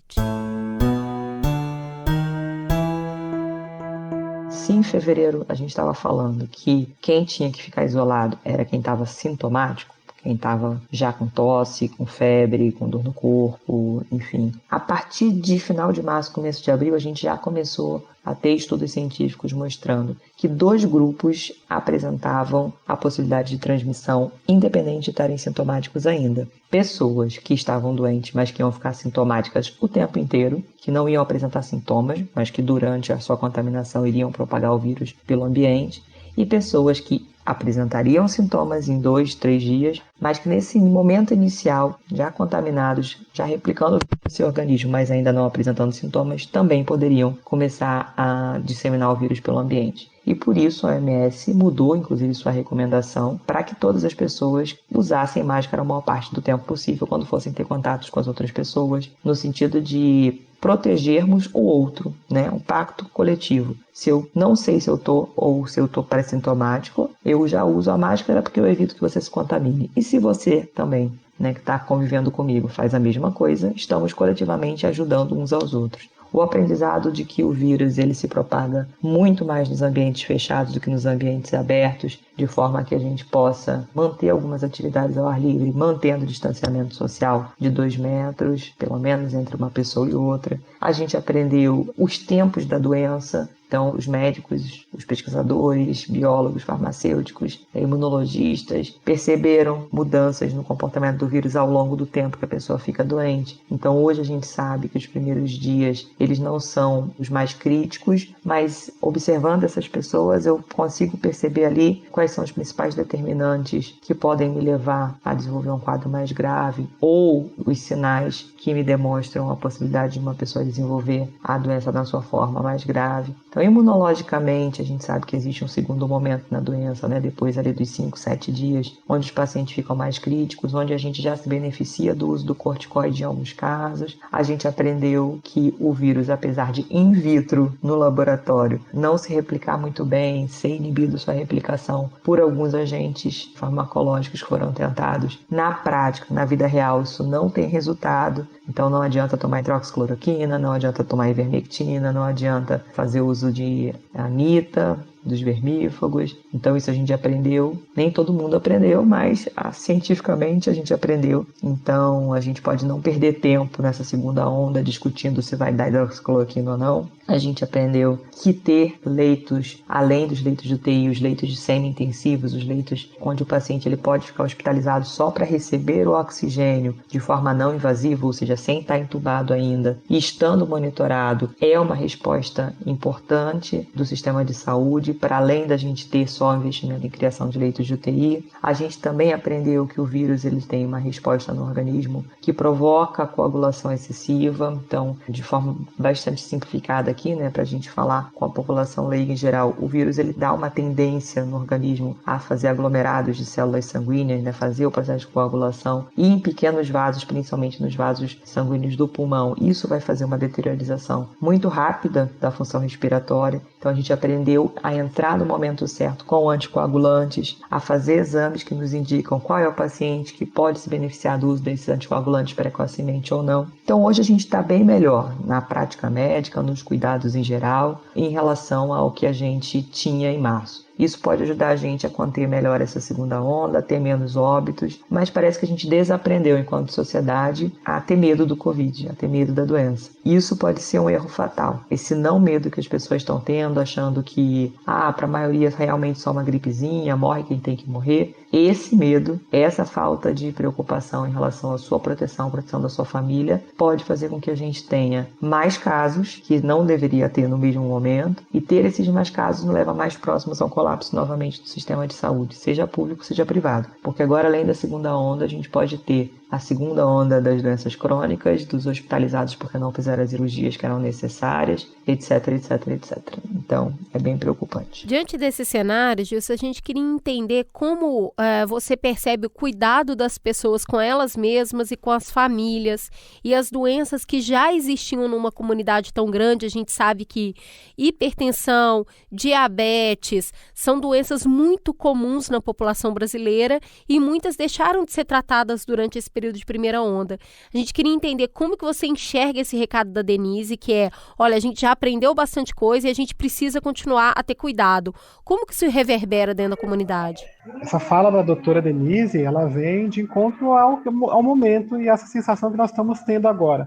Se em fevereiro a gente estava falando que quem tinha que ficar isolado era quem estava sintomático, quem estava já com tosse, com febre, com dor no corpo, enfim. A partir de final de março, começo de abril, a gente já começou a ter estudos científicos mostrando que 2 grupos apresentavam a possibilidade de transmissão, independente de estarem sintomáticos ainda. Pessoas que estavam doentes, mas que iam ficar sintomáticas o tempo inteiro, que não iam apresentar sintomas, mas que durante a sua contaminação iriam propagar o vírus pelo ambiente, e pessoas que apresentariam sintomas em 2, 3 dias, mas que nesse momento inicial, já contaminados, já replicando o seu organismo, mas ainda não apresentando sintomas, também poderiam começar a disseminar o vírus pelo ambiente. E por isso a OMS mudou, inclusive, sua recomendação para que todas as pessoas usassem máscara a maior parte do tempo possível quando fossem ter contatos com as outras pessoas, no sentido de protegermos o outro, né? Um pacto coletivo. Se eu não sei se eu estou ou se eu estou pré-sintomático, eu já uso a máscara porque eu evito que você se contamine. E se você também, né, que está convivendo comigo, faz a mesma coisa, estamos coletivamente ajudando uns aos outros. O aprendizado de que o vírus ele se propaga muito mais nos ambientes fechados do que nos ambientes abertos, de forma que a gente possa manter algumas atividades ao ar livre, mantendo o distanciamento social de 2 metros, pelo menos entre uma pessoa e outra. A gente aprendeu os tempos da doença. Então, os médicos, os pesquisadores, biólogos, farmacêuticos, imunologistas perceberam mudanças no comportamento do vírus ao longo do tempo que a pessoa fica doente. Então, hoje a gente sabe que os primeiros dias eles não são os mais críticos, mas observando essas pessoas eu consigo perceber ali quais são os principais determinantes que podem me levar a desenvolver um quadro mais grave ou os sinais que me demonstram a possibilidade de uma pessoa desenvolver a doença na sua forma mais grave. Então, imunologicamente, a gente sabe que existe um segundo momento na doença, né? Depois ali dos 5, 7 dias, onde os pacientes ficam mais críticos, onde a gente já se beneficia do uso do corticoide em alguns casos. A gente aprendeu que o vírus, apesar de in vitro no laboratório, não se replicar muito bem, ser inibido sua replicação por alguns agentes farmacológicos que foram tentados. Na prática, na vida real, isso não tem resultado. Então não adianta tomar hidroxicloroquina, não adianta tomar ivermectina, não adianta fazer uso de anita, dos vermífagos. Então isso a gente aprendeu. Nem todo mundo aprendeu, mas cientificamente a gente aprendeu. Então a gente pode não perder tempo nessa segunda onda discutindo se vai dar hidroxicloroquina ou não. A gente aprendeu que ter leitos, além dos leitos de UTI, os leitos de semi-intensivos, os leitos onde o paciente ele pode ficar hospitalizado só para receber o oxigênio de forma não invasiva, ou seja, sem estar entubado ainda, e estando monitorado, é uma resposta importante do sistema de saúde, para além da gente ter só investimento em criação de leitos de UTI. A gente também aprendeu que o vírus ele tem uma resposta no organismo que provoca coagulação excessiva. Então, de forma bastante simplificada aqui, né, para a gente falar com a população leiga em geral, o vírus ele dá uma tendência no organismo a fazer aglomerados de células sanguíneas, né, fazer o processo de coagulação, e em pequenos vasos, principalmente nos vasos sanguíneos do pulmão, isso vai fazer uma deteriorização muito rápida da função respiratória. Então a gente aprendeu a entrar no momento certo com anticoagulantes, a fazer exames que nos indicam qual é o paciente que pode se beneficiar do uso desses anticoagulantes precocemente ou não. Então hoje a gente está bem melhor na prática médica, nos cuidados em geral, em relação ao que a gente tinha em março. Isso pode ajudar a gente a conter melhor essa segunda onda, a ter menos óbitos, mas parece que a gente desaprendeu enquanto sociedade a ter medo do Covid, a ter medo da doença. Isso pode ser um erro fatal. Esse não medo que as pessoas estão tendo, achando que, para a maioria realmente só uma gripezinha, morre quem tem que morrer. Esse medo, essa falta de preocupação em relação à sua proteção, proteção da sua família, pode fazer com que a gente tenha mais casos que não deveria ter no mesmo momento, e ter esses mais casos nos leva mais próximos ao colapso novamente do sistema de saúde, seja público, seja privado. Porque agora, além da segunda onda, a gente pode ter a segunda onda das doenças crônicas, dos hospitalizados porque não fizeram as cirurgias que eram necessárias, etc, etc, etc. Então, é bem preocupante. Diante desse cenário, Gilson, a gente queria entender como você percebe o cuidado das pessoas com elas mesmas e com as famílias, e as doenças que já existiam numa comunidade tão grande. A gente sabe que hipertensão, diabetes, são doenças muito comuns na população brasileira, e muitas deixaram de ser tratadas durante esse período de primeira onda. A gente queria entender como que você enxerga esse recado da Denise, que é, olha, a gente já aprendeu bastante coisa e a gente precisa continuar a ter cuidado. Como que isso reverbera dentro da comunidade? Essa fala da doutora Denise, ela vem de encontro ao momento e essa sensação que nós estamos tendo agora.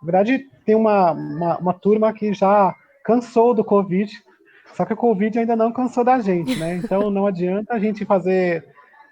Na verdade, tem uma turma que já cansou do Covid, só que o Covid ainda não cansou da gente, né? Então não adianta a gente fazer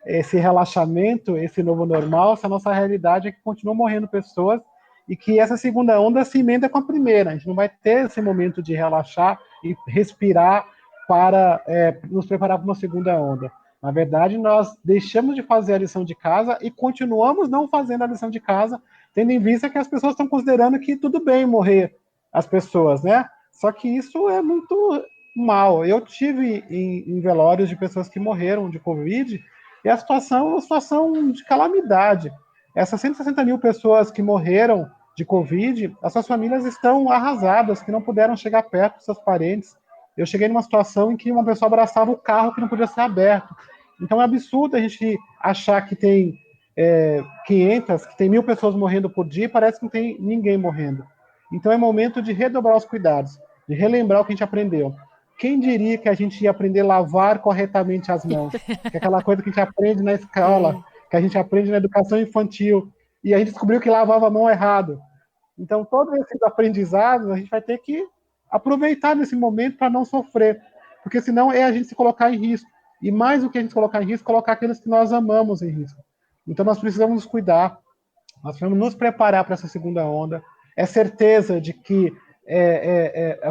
esse relaxamento, esse novo normal, se a nossa realidade é que continuam morrendo pessoas e que essa segunda onda se emenda com a primeira. A gente não vai ter esse momento de relaxar e respirar para nos preparar para uma segunda onda. Na verdade, nós deixamos de fazer a lição de casa e continuamos não fazendo a lição de casa, tendo em vista que as pessoas estão considerando que tudo bem morrer as pessoas, né? Só que isso é muito mal. Eu tive em velórios de pessoas que morreram de Covid, e a situação é uma situação de calamidade. Essas 160 mil pessoas que morreram de Covid, as suas famílias estão arrasadas, que não puderam chegar perto dos seus parentes. Eu cheguei numa situação em que uma pessoa abraçava o carro que não podia ser aberto. Então é absurdo a gente achar que tem 500, que tem 1.000 pessoas morrendo por dia, e parece que não tem ninguém morrendo. Então é momento de redobrar os cuidados, de relembrar o que a gente aprendeu. Quem diria que a gente ia aprender a lavar corretamente as mãos? Que é aquela coisa que a gente aprende na escola, que a gente aprende na educação infantil, e a gente descobriu que lavava a mão errado. Então, todos esses aprendizados a gente vai ter que aproveitar nesse momento para não sofrer, porque senão é a gente se colocar em risco. E mais do que a gente se colocar em risco, colocar aqueles que nós amamos em risco. Então, nós precisamos nos cuidar, nós precisamos nos preparar para essa segunda onda. É certeza de que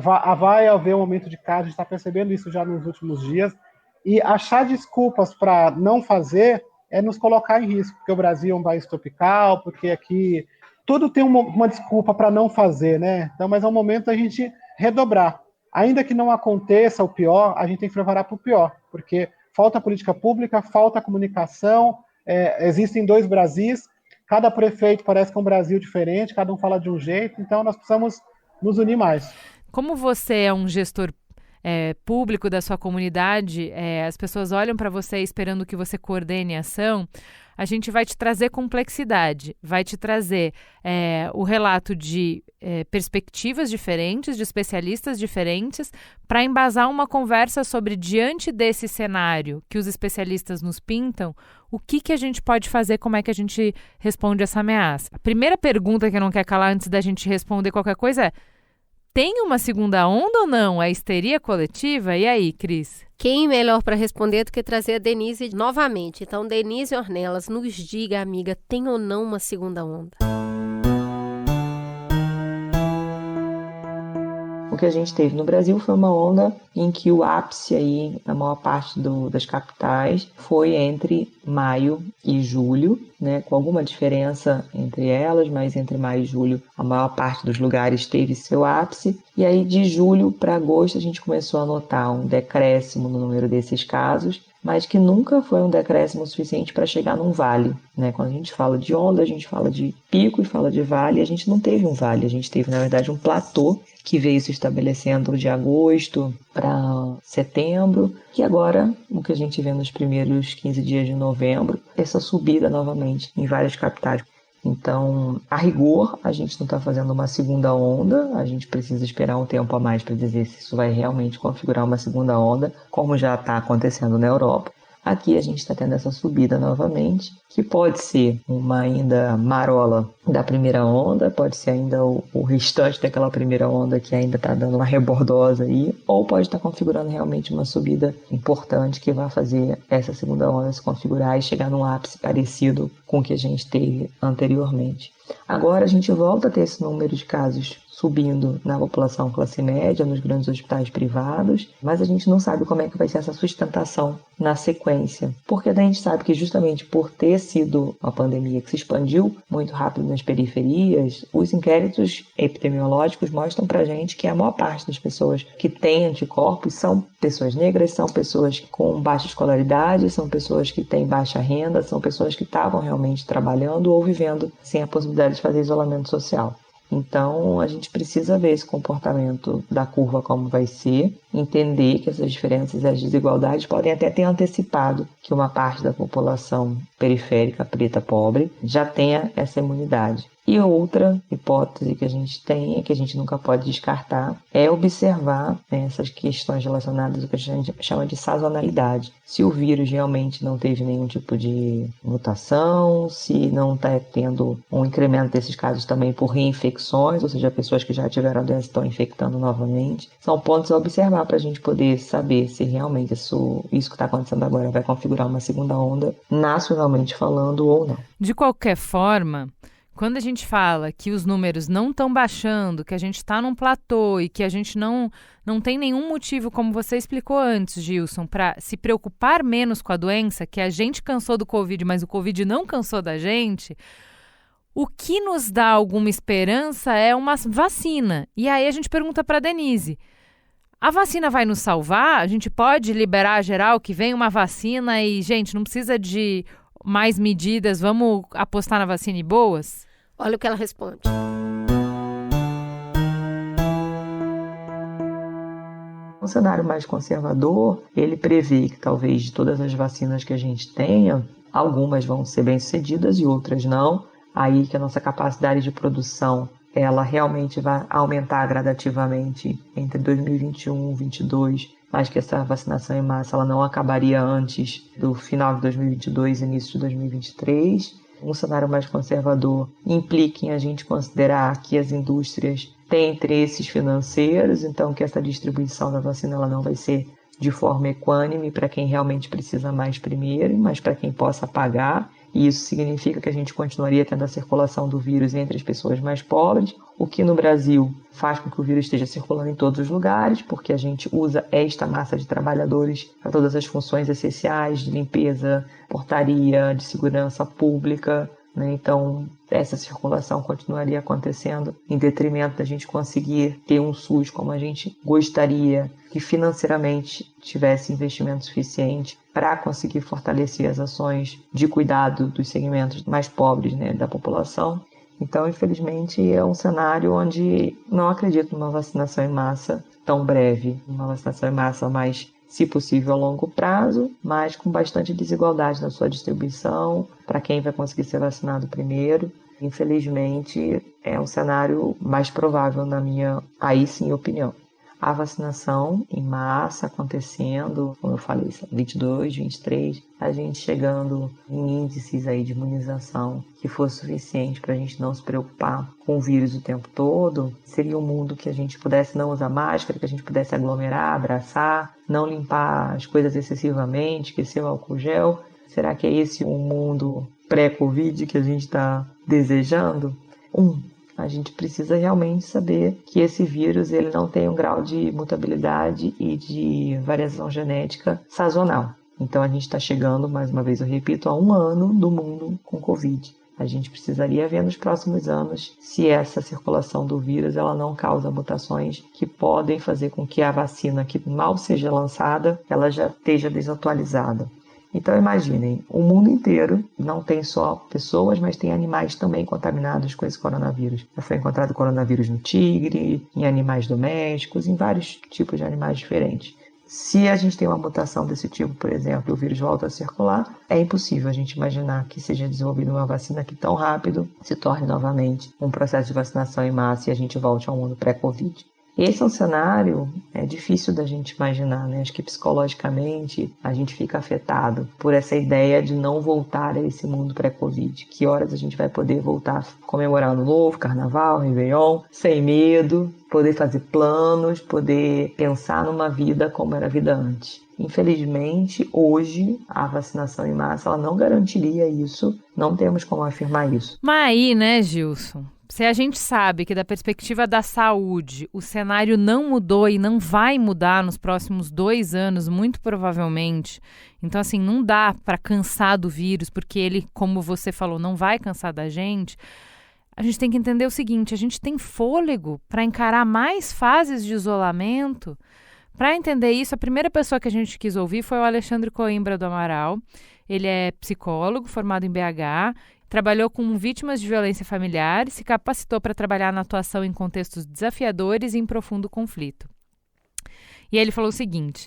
vai haver um aumento de casos, a gente está percebendo isso já nos últimos dias, e achar desculpas para não fazer é nos colocar em risco, porque o Brasil é um país tropical, porque aqui tudo tem uma desculpa para não fazer, né? Então, mas é um momento da gente redobrar. Ainda que não aconteça o pior, a gente tem que preparar para o pior, porque falta política pública, falta comunicação, existem 2 Brasis, cada prefeito parece que é um Brasil diferente, cada um fala de um jeito, então nós precisamos nos unir mais. Como você é um gestor público da sua comunidade, as pessoas olham para você esperando que você coordene a ação, a gente vai te trazer complexidade, vai te trazer o relato de perspectivas diferentes, de especialistas diferentes, para embasar uma conversa sobre, diante desse cenário que os especialistas nos pintam, o que a gente pode fazer, como é que a gente responde essa ameaça. A primeira pergunta que não quer calar antes da gente responder qualquer coisa é: tem uma segunda onda ou não? A histeria coletiva? E aí, Cris? Quem melhor para responder do que trazer a Denise novamente? Então, Denise Ornelas, nos diga, amiga, tem ou não uma segunda onda? O que a gente teve no Brasil foi uma onda em que o ápice aí, na maior parte das capitais, foi entre maio e julho, né, com alguma diferença entre elas, mas entre maio e julho a maior parte dos lugares teve seu ápice. E aí de julho para agosto a gente começou a notar um decréscimo no número desses casos, mas que nunca foi um decréscimo suficiente para chegar num vale, né? Quando a gente fala de onda, a gente fala de pico e fala de vale, a gente não teve um vale, a gente teve, na verdade, um platô que veio se estabelecendo de agosto para setembro, e agora, o que a gente vê nos primeiros 15 dias de novembro, essa subida novamente em várias capitais. Então, a rigor, a gente não está fazendo uma segunda onda, a gente precisa esperar um tempo a mais para dizer se isso vai realmente configurar uma segunda onda, como já está acontecendo na Europa. Aqui a gente está tendo essa subida novamente, que pode ser uma ainda marola da primeira onda, pode ser ainda o restante daquela primeira onda que ainda está dando uma rebordosa aí, ou pode estar configurando realmente uma subida importante que vai fazer essa segunda onda se configurar e chegar num ápice parecido com o que a gente teve anteriormente. Agora a gente volta a ter esse número de casos subindo na população classe média, nos grandes hospitais privados, mas a gente não sabe como é que vai ser essa sustentação na sequência, porque daí a gente sabe que justamente por ter sido uma pandemia que se expandiu muito rápido nas periferias, os inquéritos epidemiológicos mostram pra gente que a maior parte das pessoas que têm anticorpos são pessoas negras, são pessoas com baixa escolaridade, são pessoas que têm baixa renda, são pessoas que estavam realmente trabalhando ou vivendo sem a possibilidade de fazer isolamento social. Então, a gente precisa ver esse comportamento da curva como vai ser, entender que essas diferenças e as desigualdades podem até ter antecipado que uma parte da população periférica, preta, pobre, já tenha essa imunidade. E outra hipótese que a gente tem, que a gente nunca pode descartar, é observar essas questões relacionadas ao que a gente chama de sazonalidade. Se o vírus realmente não teve nenhum tipo de mutação, se não está tendo um incremento desses casos também por reinfecções, ou seja, pessoas que já tiveram a doença estão infectando novamente. São pontos a observar para a gente poder saber se realmente isso que está acontecendo agora vai configurar uma segunda onda, nacionalmente falando ou não. De qualquer forma, quando a gente fala que os números não estão baixando, que a gente está num platô e que a gente não tem nenhum motivo, como você explicou antes, Gilson, para se preocupar menos com a doença, que a gente cansou do Covid, mas o Covid não cansou da gente, o que nos dá alguma esperança é uma vacina. E aí a gente pergunta para a Denise, a vacina vai nos salvar? A gente pode liberar geral que vem uma vacina e, gente, não precisa de mais medidas, vamos apostar na vacina e boas? Olha o que ela responde. Um cenário mais conservador, ele prevê que talvez de todas as vacinas que a gente tenha, algumas vão ser bem-sucedidas e outras não. Aí que a nossa capacidade de produção, ela realmente vai aumentar gradativamente entre 2021 e 2022, mas que essa vacinação em massa ela não acabaria antes do final de 2022 e início de 2023. Um cenário mais conservador implica em a gente considerar que as indústrias têm interesses financeiros, então que essa distribuição da vacina ela não vai ser de forma equânime para quem realmente precisa mais primeiro, mas para quem possa pagar. e isso significa que a gente continuaria tendo a circulação do vírus entre as pessoas mais pobres, o que no Brasil faz com que o vírus esteja circulando em todos os lugares, porque a gente usa esta massa de trabalhadores para todas as funções essenciais de limpeza, portaria, de segurança pública, né? Então, essa circulação continuaria acontecendo em detrimento da gente conseguir ter um SUS como a gente gostaria, que financeiramente tivesse investimento suficiente para conseguir fortalecer as ações de cuidado dos segmentos mais pobres, né, da população. Então, infelizmente, é um cenário onde não acredito numa vacinação em massa tão breve, uma vacinação em massa mais, se possível, a longo prazo, mas com bastante desigualdade na sua distribuição, para quem vai conseguir ser vacinado primeiro. Infelizmente, é um cenário mais provável na minha, aí sim, opinião. A vacinação em massa acontecendo, como eu falei, 22, 23, a gente chegando em índices aí de imunização que fosse suficiente para a gente não se preocupar com o vírus o tempo todo, seria um mundo que a gente pudesse não usar máscara, que a gente pudesse aglomerar, abraçar, não limpar as coisas excessivamente, esquecer o álcool gel. Será que é esse o mundo pré-Covid que a gente está desejando? A gente precisa realmente saber que esse vírus ele não tem um grau de mutabilidade e de variação genética sazonal. Então a gente está chegando, mais uma vez eu repito, a 1 ano do mundo com Covid. A gente precisaria ver nos próximos anos se essa circulação do vírus ela não causa mutações que podem fazer com que a vacina que mal seja lançada, ela já esteja desatualizada. Então imaginem, o mundo inteiro não tem só pessoas, mas tem animais também contaminados com esse coronavírus. Já foi encontrado coronavírus no tigre, em animais domésticos, em vários tipos de animais diferentes. Se a gente tem uma mutação desse tipo, por exemplo, e o vírus volta a circular, é impossível a gente imaginar que seja desenvolvida uma vacina que tão rápido se torne novamente um processo de vacinação em massa e a gente volte ao mundo pré-Covid. Esse é um cenário difícil da gente imaginar, né? Acho que psicologicamente a gente fica afetado por essa ideia de não voltar a esse mundo pré-Covid. Que horas a gente vai poder voltar a comemorar Ano Novo, Carnaval, Réveillon, sem medo, poder fazer planos, poder pensar numa vida como era a vida antes. Infelizmente, hoje, a vacinação em massa ela não garantiria isso, não temos como afirmar isso. Mas aí, né, Gilson? Se a gente sabe que da perspectiva da saúde o cenário não mudou e não vai mudar nos próximos 2 anos, muito provavelmente, então assim, não dá para cansar do vírus, porque ele, como você falou, não vai cansar da gente, a gente tem que entender o seguinte, a gente tem fôlego para encarar mais fases de isolamento. Para entender isso, a primeira pessoa que a gente quis ouvir foi o Alexandre Coimbra do Amaral. Ele é psicólogo, formado em BH, trabalhou com vítimas de violência familiar e se capacitou para trabalhar na atuação em contextos desafiadores e em profundo conflito. E aí ele falou o seguinte: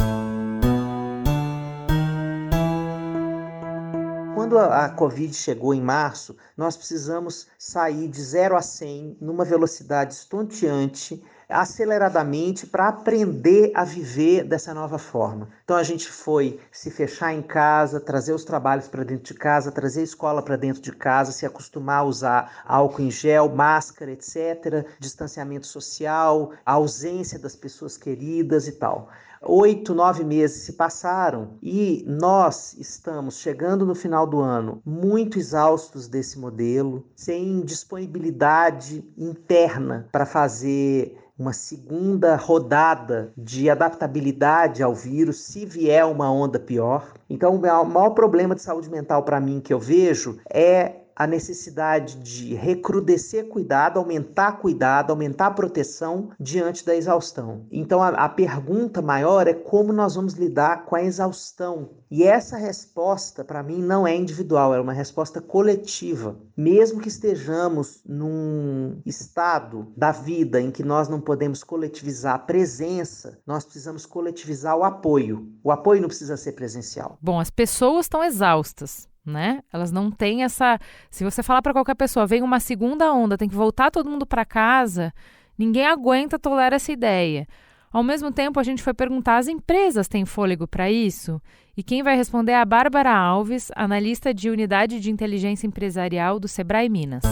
Quando a Covid chegou em março, nós precisamos sair de 0 a 100 numa velocidade estonteante, aceleradamente, para aprender a viver dessa nova forma. Então a gente foi se fechar em casa, trazer os trabalhos para dentro de casa, trazer a escola para dentro de casa, se acostumar a usar álcool em gel, máscara, etc., distanciamento social, a ausência das pessoas queridas e tal. 8, 9 meses se passaram e nós estamos chegando no final do ano muito exaustos desse modelo, sem disponibilidade interna para fazer uma segunda rodada de adaptabilidade ao vírus, se vier uma onda pior. Então, o maior problema de saúde mental para mim que eu vejo é a necessidade de recrudescer cuidado, aumentar a proteção diante da exaustão. Então a pergunta maior é como nós vamos lidar com a exaustão. E essa resposta, para mim, não é individual, é uma resposta coletiva. Mesmo que estejamos num estado da vida em que nós não podemos coletivizar a presença, nós precisamos coletivizar o apoio. O apoio não precisa ser presencial. Bom, as pessoas estão exaustas, né? Elas não têm essa... Se você falar para qualquer pessoa, vem uma segunda onda, tem que voltar todo mundo para casa, ninguém aguenta tolerar essa ideia. Ao mesmo tempo, a gente foi perguntar, as empresas têm fôlego para isso? E quem vai responder é a Bárbara Alves, analista de Unidade de Inteligência Empresarial do Sebrae Minas.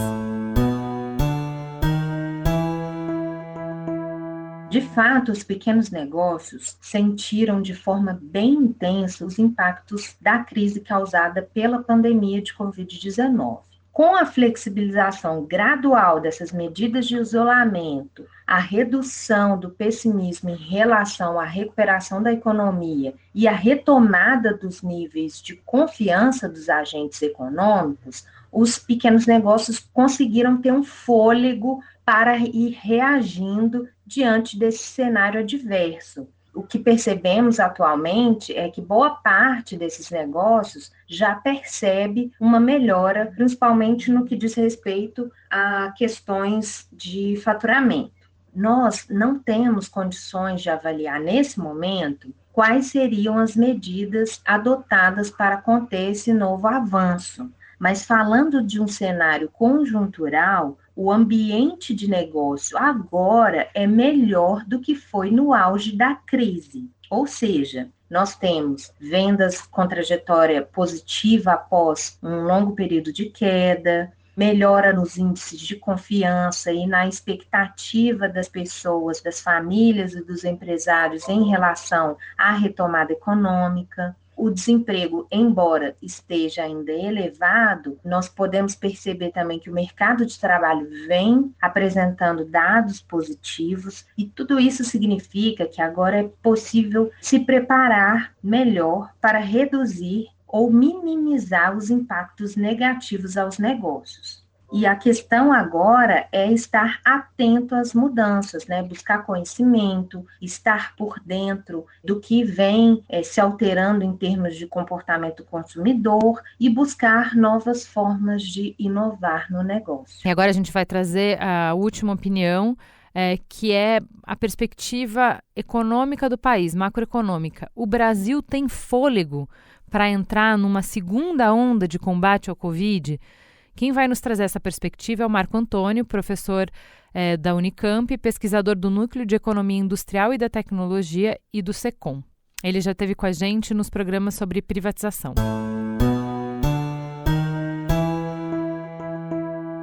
De fato, os pequenos negócios sentiram de forma bem intensa os impactos da crise causada pela pandemia de Covid-19. Com a flexibilização gradual dessas medidas de isolamento, a redução do pessimismo em relação à recuperação da economia e a retomada dos níveis de confiança dos agentes econômicos, os pequenos negócios conseguiram ter um fôlego para ir reagindo diante desse cenário adverso. O que percebemos atualmente é que boa parte desses negócios já percebe uma melhora, principalmente no que diz respeito a questões de faturamento. Nós não temos condições de avaliar nesse momento quais seriam as medidas adotadas para conter esse novo avanço. Mas falando de um cenário conjuntural, o ambiente de negócio agora é melhor do que foi no auge da crise. Ou seja, nós temos vendas com trajetória positiva após um longo período de queda, melhora nos índices de confiança e na expectativa das pessoas, das famílias e dos empresários em relação à retomada econômica. O desemprego, embora esteja ainda elevado, nós podemos perceber também que o mercado de trabalho vem apresentando dados positivos e tudo isso significa que agora é possível se preparar melhor para reduzir ou minimizar os impactos negativos aos negócios. E a questão agora é estar atento às mudanças, né? Buscar conhecimento, estar por dentro do que vem se alterando em termos de comportamento consumidor e buscar novas formas de inovar no negócio. E agora a gente vai trazer a última opinião, que é a perspectiva econômica do país, macroeconômica. O Brasil tem fôlego para entrar numa segunda onda de combate ao Covid? Quem vai nos trazer essa perspectiva é o Marco Antônio, professor da Unicamp, pesquisador do Núcleo de Economia Industrial e da Tecnologia e do SECOM. Ele já esteve com a gente nos programas sobre privatização.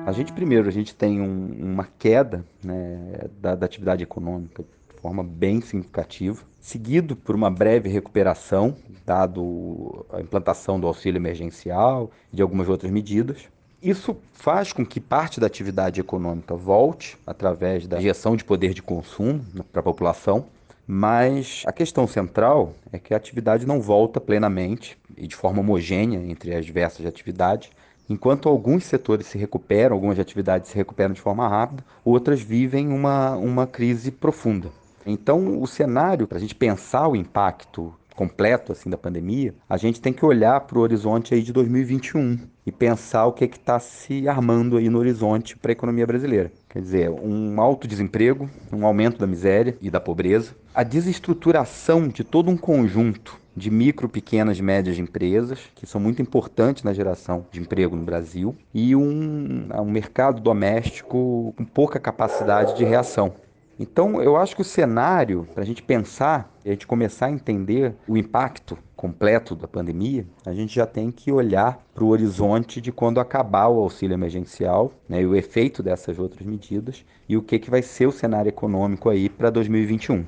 A gente tem uma queda, né, da atividade econômica de forma bem significativa, seguido por uma breve recuperação, dado a implantação do auxílio emergencial e de algumas outras medidas. Isso faz com que parte da atividade econômica volte através da injeção de poder de consumo para a população, mas a questão central é que a atividade não volta plenamente e de forma homogênea entre as diversas atividades. Enquanto alguns setores se recuperam, algumas atividades se recuperam de forma rápida, outras vivem uma crise profunda. Então, o cenário, para a gente pensar o impacto completo assim, da pandemia, a gente tem que olhar para o horizonte aí de 2021 e pensar o que está se armando aí no horizonte para a economia brasileira. Quer dizer, um alto desemprego, um aumento da miséria e da pobreza, a desestruturação de todo um conjunto de micro, pequenas e médias empresas, que são muito importantes na geração de emprego no Brasil, e um mercado doméstico com pouca capacidade de reação. Então, eu acho que o cenário, para a gente pensar e a gente começar a entender o impacto completo da pandemia, a gente já tem que olhar para o horizonte de quando acabar o auxílio emergencial, né, e o efeito dessas outras medidas, e o que vai ser o cenário econômico aí para 2021.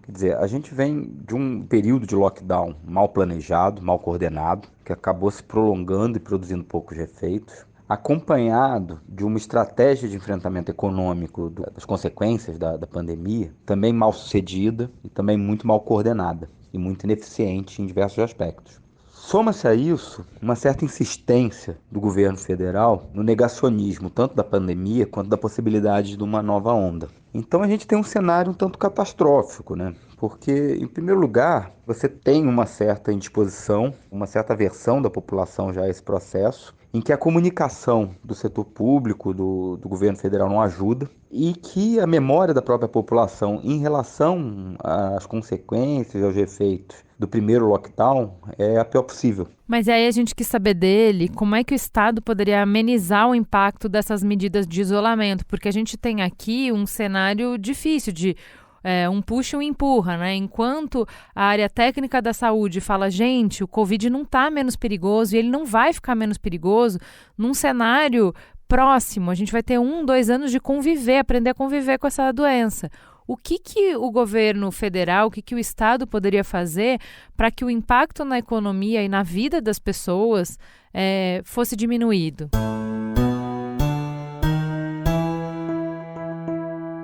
Quer dizer, a gente vem de um período de lockdown mal planejado, mal coordenado, que acabou se prolongando e produzindo poucos efeitos, acompanhado de uma estratégia de enfrentamento econômico das consequências da pandemia, também mal sucedida e também muito mal coordenada e muito ineficiente em diversos aspectos. Soma-se a isso uma certa insistência do governo federal no negacionismo tanto da pandemia quanto da possibilidade de uma nova onda. Então a gente tem um cenário um tanto catastrófico, né? Porque, em primeiro lugar, você tem uma certa indisposição, uma certa aversão da população já a esse processo, em que a comunicação do setor público, do governo federal não ajuda, e que a memória da própria população em relação às consequências, aos efeitos do primeiro lockdown é a pior possível. Mas aí a gente quis saber dele como é que o Estado poderia amenizar o impacto dessas medidas de isolamento, porque a gente tem aqui um cenário difícil de um puxa e um empurra, né? Enquanto a área técnica da saúde fala, gente, o Covid não está menos perigoso e ele não vai ficar menos perigoso, num cenário próximo, a gente vai ter 1-2 anos de aprender a conviver com essa doença. o que o governo federal, o que o Estado poderia fazer para que o impacto na economia e na vida das pessoas fosse diminuído?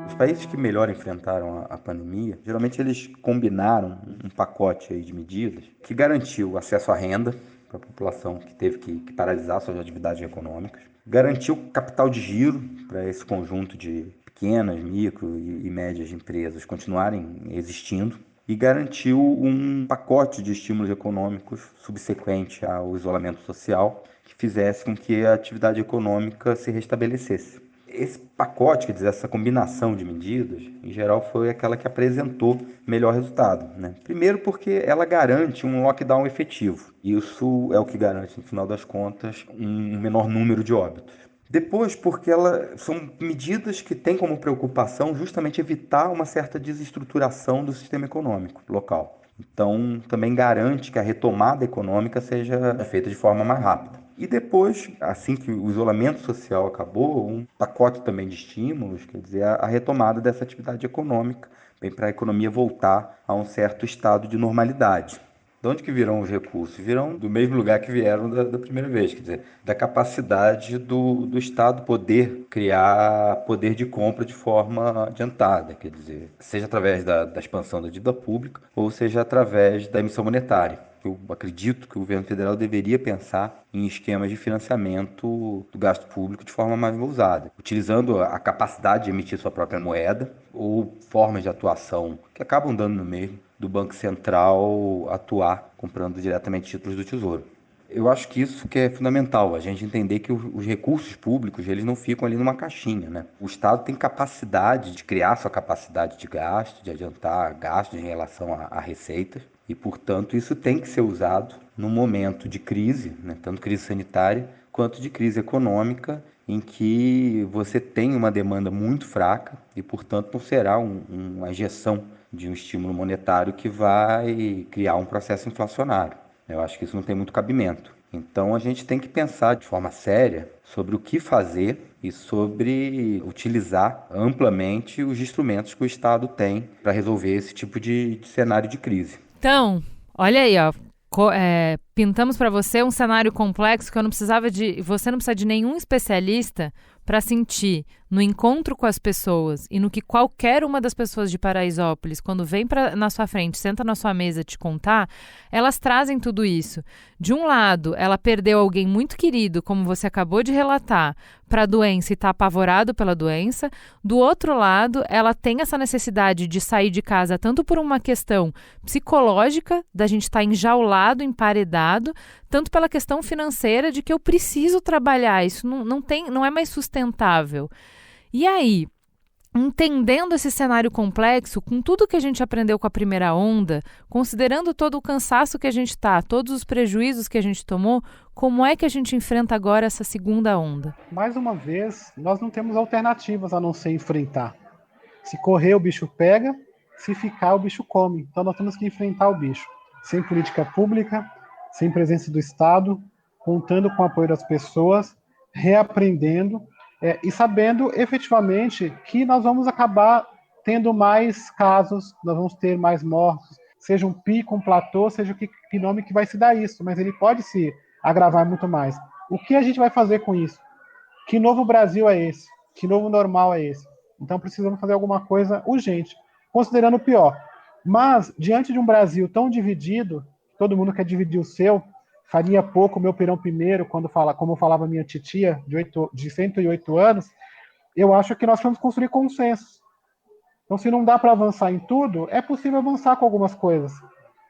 Os países que melhor enfrentaram a pandemia, geralmente eles combinaram um pacote aí de medidas que garantiu acesso à renda para a população que teve que paralisar suas atividades econômicas, garantiu capital de giro para esse conjunto de pequenas, micro e médias empresas continuarem existindo e garantiu um pacote de estímulos econômicos subsequente ao isolamento social que fizesse com que a atividade econômica se restabelecesse. Esse pacote, quer dizer, essa combinação de medidas, em geral, foi aquela que apresentou melhor resultado, né? Primeiro porque ela garante um lockdown efetivo. Isso é o que garante, no final das contas, um menor número de óbitos. Depois, porque são medidas que têm como preocupação justamente evitar uma certa desestruturação do sistema econômico local. Então, também garante que a retomada econômica seja feita de forma mais rápida. E depois, assim que o isolamento social acabou, um pacote também de estímulos, quer dizer, a retomada dessa atividade econômica, bem para a economia voltar a um certo estado de normalidade. De onde que virão os recursos? Virão do mesmo lugar que vieram da primeira vez, quer dizer, da capacidade do Estado poder criar poder de compra de forma adiantada, quer dizer, seja através da expansão da dívida pública ou seja através da emissão monetária. Eu acredito que o governo federal deveria pensar em esquemas de financiamento do gasto público de forma mais ousada, utilizando a capacidade de emitir sua própria moeda ou formas de atuação que acabam dando no meio do Banco Central atuar comprando diretamente títulos do Tesouro. Eu acho que isso que é fundamental, a gente entender que os recursos públicos eles não ficam ali numa caixinha, né? O Estado tem capacidade de criar sua capacidade de gasto, de adiantar gastos em relação a receitas, e, portanto, isso tem que ser usado num momento de crise, né? Tanto crise sanitária quanto de crise econômica, em que você tem uma demanda muito fraca e, portanto, não será uma injeção de um estímulo monetário que vai criar um processo inflacionário. Eu acho que isso não tem muito cabimento. Então, a gente tem que pensar de forma séria sobre o que fazer e sobre utilizar amplamente os instrumentos que o Estado tem para resolver esse tipo de cenário de crise. Então, olha aí, ó. Pintamos para você um cenário complexo que você não precisa de nenhum especialista para sentir no encontro com as pessoas e no que qualquer uma das pessoas de Paraisópolis, quando vem na sua frente, senta na sua mesa te contar, elas trazem tudo isso. De um lado, ela perdeu alguém muito querido, como você acabou de relatar, para a doença e está apavorado pela doença. Do outro lado, ela tem essa necessidade de sair de casa tanto por uma questão psicológica, da gente estar enjaulado, emparedado, tanto pela questão financeira de que eu preciso trabalhar, isso não é mais sustentável. E aí, entendendo esse cenário complexo, com tudo que a gente aprendeu com a primeira onda, considerando todo o cansaço que a gente está, todos os prejuízos que a gente tomou, como é que a gente enfrenta agora essa segunda onda? Mais uma vez, nós não temos alternativas a não ser enfrentar. Se correr, o bicho pega, se ficar, o bicho come. Então nós temos que enfrentar o bicho. Sem política pública, sem presença do Estado, contando com o apoio das pessoas, reaprendendo e sabendo efetivamente que nós vamos acabar tendo mais casos, nós vamos ter mais mortos, seja um pico, um platô, seja que nome que vai se dar isso, mas ele pode se agravar muito mais. O que a gente vai fazer com isso? Que novo Brasil é esse? Que novo normal é esse? Então precisamos fazer alguma coisa urgente, considerando o pior. Mas, diante de um Brasil tão dividido, todo mundo quer dividir o seu, faria pouco o meu pirão primeiro, como falava minha titia, de 108 anos, eu acho que nós vamos construir consensos. Então, se não dá para avançar em tudo, é possível avançar com algumas coisas.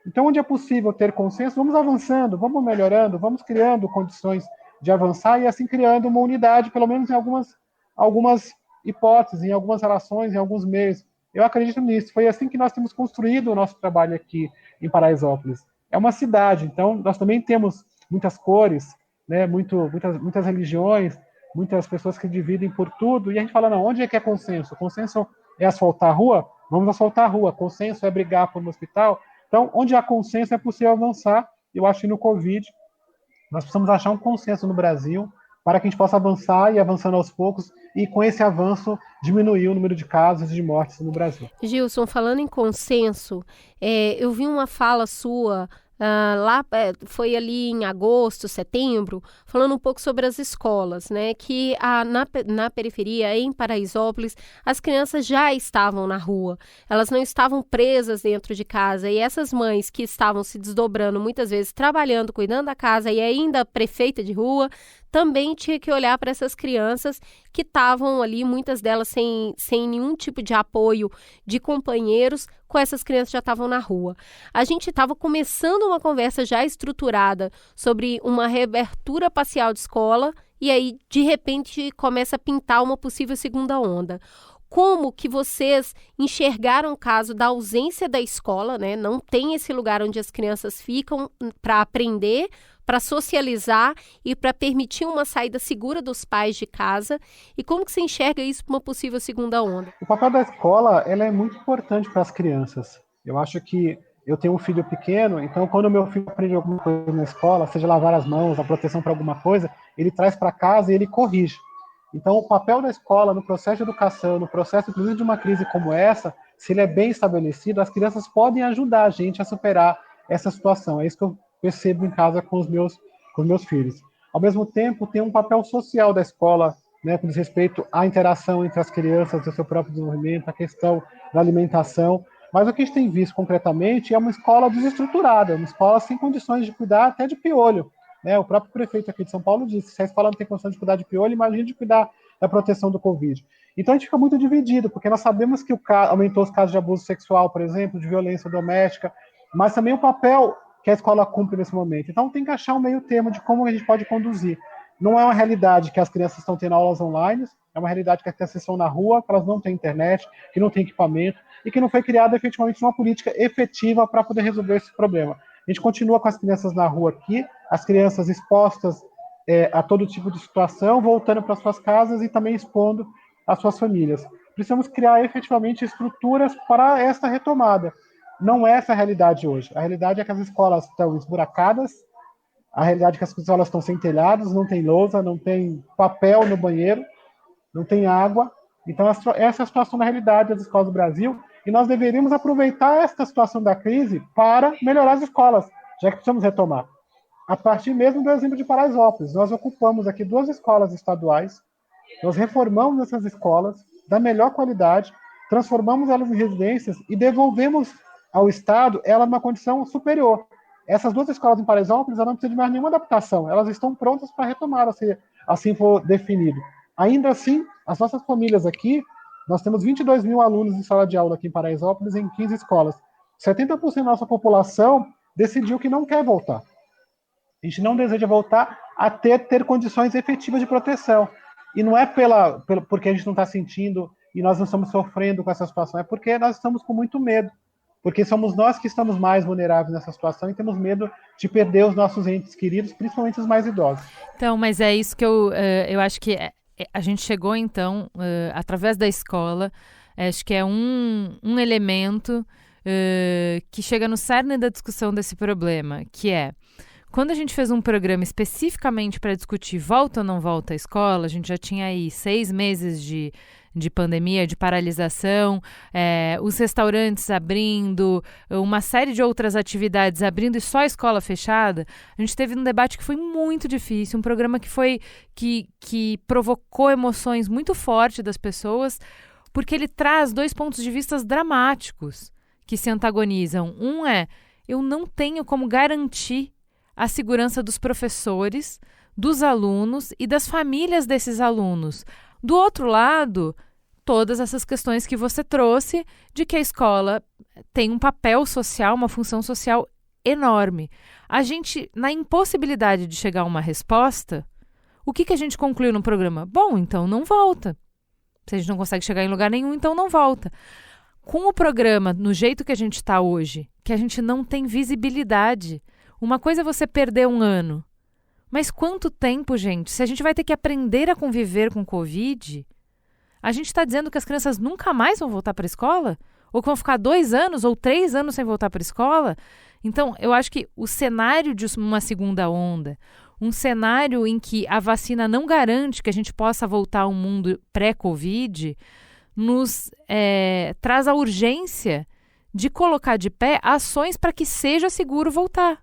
Então, onde é possível ter consenso, vamos avançando, vamos melhorando, vamos criando condições de avançar e assim criando uma unidade, pelo menos em algumas hipóteses, em algumas relações, em alguns meios. Eu acredito nisso. Foi assim que nós temos construído o nosso trabalho aqui em Paraisópolis. É uma cidade, então nós também temos muitas cores, né, muitas religiões, muitas pessoas que dividem por tudo, e a gente fala, não, onde é que é consenso? Consenso é asfaltar a rua? Vamos asfaltar a rua. Consenso é brigar por um hospital? Então, onde há consenso é possível avançar. Eu acho que no Covid nós precisamos achar um consenso no Brasil para que a gente possa avançar e avançando aos poucos, e com esse avanço diminuir o número de casos e de mortes no Brasil. Gilson, falando em consenso, eu vi uma fala sua foi ali em agosto, setembro, falando um pouco sobre as escolas, né? Que na periferia, em Paraisópolis, as crianças já estavam na rua, elas não estavam presas dentro de casa, e essas mães que estavam se desdobrando, muitas vezes trabalhando, cuidando da casa e ainda prefeita de rua, também tinha que olhar para essas crianças que estavam ali, muitas delas sem nenhum tipo de apoio de companheiros, com essas crianças já estavam na rua. A gente estava começando uma conversa já estruturada sobre uma reabertura parcial de escola e aí, de repente, começa a pintar uma possível segunda onda. Como que vocês enxergaram o caso da ausência da escola, né? Não tem esse lugar onde as crianças ficam para aprender, para socializar e para permitir uma saída segura dos pais de casa. E como que você enxerga isso para uma possível segunda onda? O papel da escola ela é muito importante para as crianças. Eu acho que eu tenho um filho pequeno, então quando o meu filho aprende alguma coisa na escola, seja lavar as mãos, a proteção para alguma coisa, ele traz para casa e ele corrige. Então, o papel da escola no processo de educação, no processo, inclusive, de uma crise como essa, se ele é bem estabelecido, as crianças podem ajudar a gente a superar essa situação. É isso que eu percebo em casa com os meus filhos. Ao mesmo tempo, tem um papel social da escola, né, com respeito à interação entre as crianças, o seu próprio desenvolvimento, a questão da alimentação. Mas o que a gente tem visto concretamente é uma escola desestruturada, uma escola sem condições de cuidar até de piolho. O próprio prefeito aqui de São Paulo disse, se a escola não tem condição de cuidar de piolho, imagine de cuidar da proteção do Covid. Então a gente fica muito dividido, porque nós sabemos que aumentou os casos de abuso sexual, por exemplo, de violência doméstica, mas também o papel que a escola cumpre nesse momento. Então tem que achar um meio termo de como a gente pode conduzir. Não é uma realidade que as crianças estão tendo aulas online, é uma realidade que as crianças estão na rua, que elas não têm internet, que não têm equipamento, e que não foi criada efetivamente uma política efetiva para poder resolver esse problema. A gente continua com as crianças na rua aqui, as crianças expostas a todo tipo de situação, voltando para suas casas e também expondo as suas famílias. Precisamos criar efetivamente estruturas para esta retomada. Não é essa a realidade hoje. A realidade é que as escolas estão esburacadas, a realidade é que as escolas estão sem telhados, não tem lousa, não tem papel no banheiro, não tem água. Então, essa é a situação da realidade das escolas do Brasil, e nós deveríamos aproveitar esta situação da crise para melhorar as escolas, já que precisamos retomar. A partir mesmo do exemplo de Paraisópolis, nós ocupamos aqui 2 escolas estaduais, nós reformamos essas escolas da melhor qualidade, transformamos elas em residências e devolvemos ao Estado ela numa condição superior. Essas 2 escolas em Paraisópolis não precisam de mais nenhuma adaptação, elas estão prontas para retomar, se assim for definido. Ainda assim, as nossas famílias aqui, nós temos 22 mil alunos em sala de aula aqui em Paraisópolis, em 15 escolas. 70% da nossa população decidiu que não quer voltar. A gente não deseja voltar até ter condições efetivas de proteção. E não é porque a gente não está sentindo e nós não estamos sofrendo com essa situação, é porque nós estamos com muito medo. Porque somos nós que estamos mais vulneráveis nessa situação e temos medo de perder os nossos entes queridos, principalmente os mais idosos. Então, mas é isso que eu acho que a gente chegou, então, através da escola, acho que é um elemento que chega no cerne da discussão desse problema, que é, quando a gente fez um programa especificamente para discutir volta ou não volta à escola, a gente já tinha aí 6 meses de pandemia, de paralisação, os restaurantes abrindo, uma série de outras atividades abrindo e só a escola fechada, a gente teve um debate que foi muito difícil, um programa que provocou emoções muito fortes das pessoas, porque ele traz 2 pontos de vista dramáticos que se antagonizam. Um é, eu não tenho como garantir a segurança dos professores, dos alunos e das famílias desses alunos. Do outro lado, todas essas questões que você trouxe de que a escola tem um papel social, uma função social enorme. A gente, na impossibilidade de chegar a uma resposta, o que a gente concluiu no programa? Bom, então não volta. Se a gente não consegue chegar em lugar nenhum, então não volta. Com o programa, no jeito que a gente está hoje, que a gente não tem visibilidade. Uma coisa é você perder um ano. Mas quanto tempo, gente? Se a gente vai ter que aprender a conviver com o Covid, a gente está dizendo que as crianças nunca mais vão voltar para a escola? Ou que vão ficar 2 anos ou 3 anos sem voltar para a escola? Então, eu acho que o cenário de uma segunda onda, um cenário em que a vacina não garante que a gente possa voltar ao mundo pré-Covid nos traz a urgência de colocar de pé ações para que seja seguro voltar.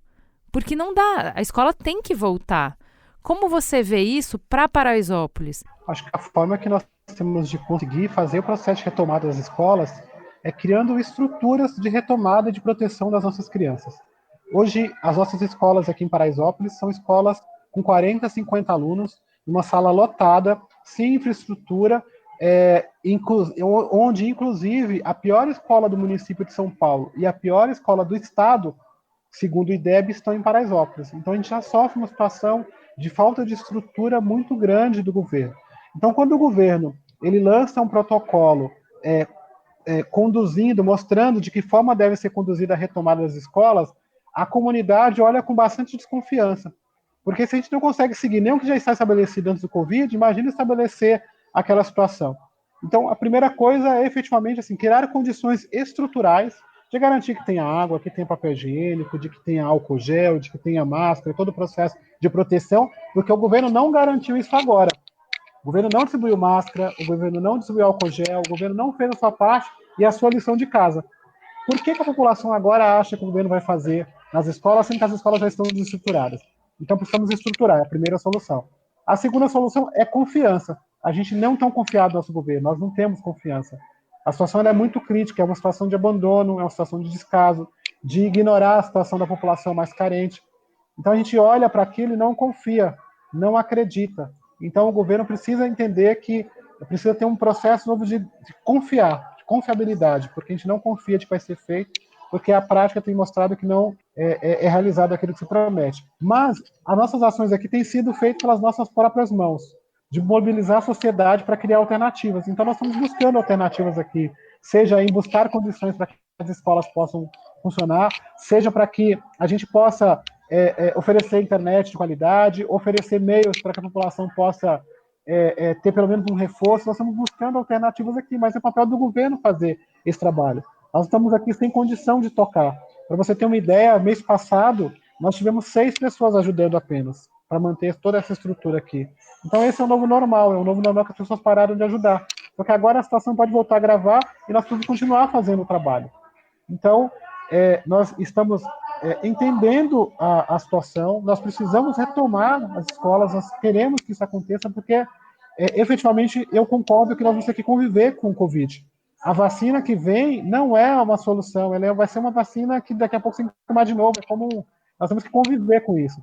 Porque não dá, a escola tem que voltar. Como você vê isso para Paraisópolis? Acho que a forma que nós temos de conseguir fazer o processo de retomada das escolas é criando estruturas de retomada e de proteção das nossas crianças. Hoje, as nossas escolas aqui em Paraisópolis são escolas com 40, 50 alunos, numa sala lotada, sem infraestrutura, onde, inclusive, a pior escola do município de São Paulo e a pior escola do estado, segundo o IDEB, estão em Paraisópolis. Então, a gente já sofre uma situação de falta de estrutura muito grande do governo. Então, quando o governo ele lança um protocolo conduzindo, mostrando de que forma deve ser conduzida a retomada das escolas, a comunidade olha com bastante desconfiança. Porque se a gente não consegue seguir nem o que já está estabelecido antes do Covid, imagina estabelecer aquela situação. Então, a primeira coisa é efetivamente assim, criar condições estruturais de garantir que tenha água, que tenha papel higiênico, de que tenha álcool gel, de que tenha máscara, todo o processo de proteção, porque o governo não garantiu isso agora. O governo não distribuiu máscara, o governo não distribuiu álcool gel, o governo não fez a sua parte e a sua lição de casa. Por que a população agora acha que o governo vai fazer nas escolas, sendo que as escolas já estão desestruturadas? Então, precisamos estruturar, é a primeira solução. A segunda solução é confiança. A gente não está confiado no nosso governo, nós não temos confiança. A situação é muito crítica, é uma situação de abandono, é uma situação de descaso, de ignorar a situação da população mais carente. Então, a gente olha para aquilo e não confia, não acredita. Então, o governo precisa entender que precisa ter um processo novo de confiar, de confiabilidade, porque a gente não confia de que vai ser feito, porque a prática tem mostrado que não é realizado aquilo que se promete. Mas as nossas ações aqui têm sido feitas pelas nossas próprias mãos, de mobilizar a sociedade para criar alternativas. Então, nós estamos buscando alternativas aqui, seja em buscar condições para que as escolas possam funcionar, seja para que a gente possa oferecer internet de qualidade, oferecer meios para que a população possa ter pelo menos um reforço. Nós estamos buscando alternativas aqui, mas é papel do governo fazer esse trabalho. Nós estamos aqui sem condição de tocar. Para você ter uma ideia, mês passado, nós tivemos 6 pessoas ajudando apenas, para manter toda essa estrutura aqui. Então esse é o novo normal, que as pessoas pararam de ajudar. Porque agora a situação pode voltar a gravar e nós precisamos continuar fazendo o trabalho. Então, nós estamos entendendo a situação, nós precisamos retomar as escolas, nós queremos que isso aconteça, porque efetivamente eu concordo que nós vamos ter que conviver com o Covid. A vacina que vem não é uma solução, ela vai ser uma vacina que daqui a pouco você tem que tomar de novo, nós temos que conviver com isso.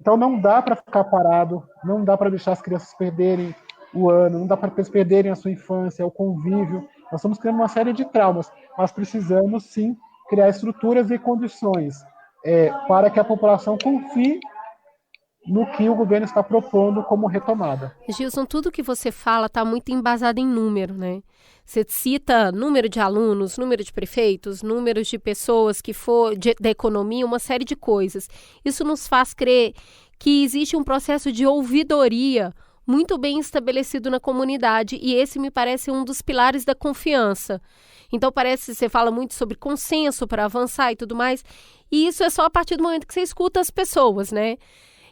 Então não dá para ficar parado, não dá para deixar as crianças perderem o ano, não dá para eles perderem a sua infância, o convívio. Nós estamos criando uma série de traumas, mas precisamos sim criar estruturas e condições para que a população confie no que o governo está propondo como retomada. Gilson, tudo que você fala está muito embasado em número, né? Você cita número de alunos, número de prefeitos, números de pessoas da economia, uma série de coisas. Isso nos faz crer que existe um processo de ouvidoria muito bem estabelecido na comunidade, e esse me parece um dos pilares da confiança. Então parece que você fala muito sobre consenso para avançar e tudo mais, e isso é só a partir do momento que você escuta as pessoas, né?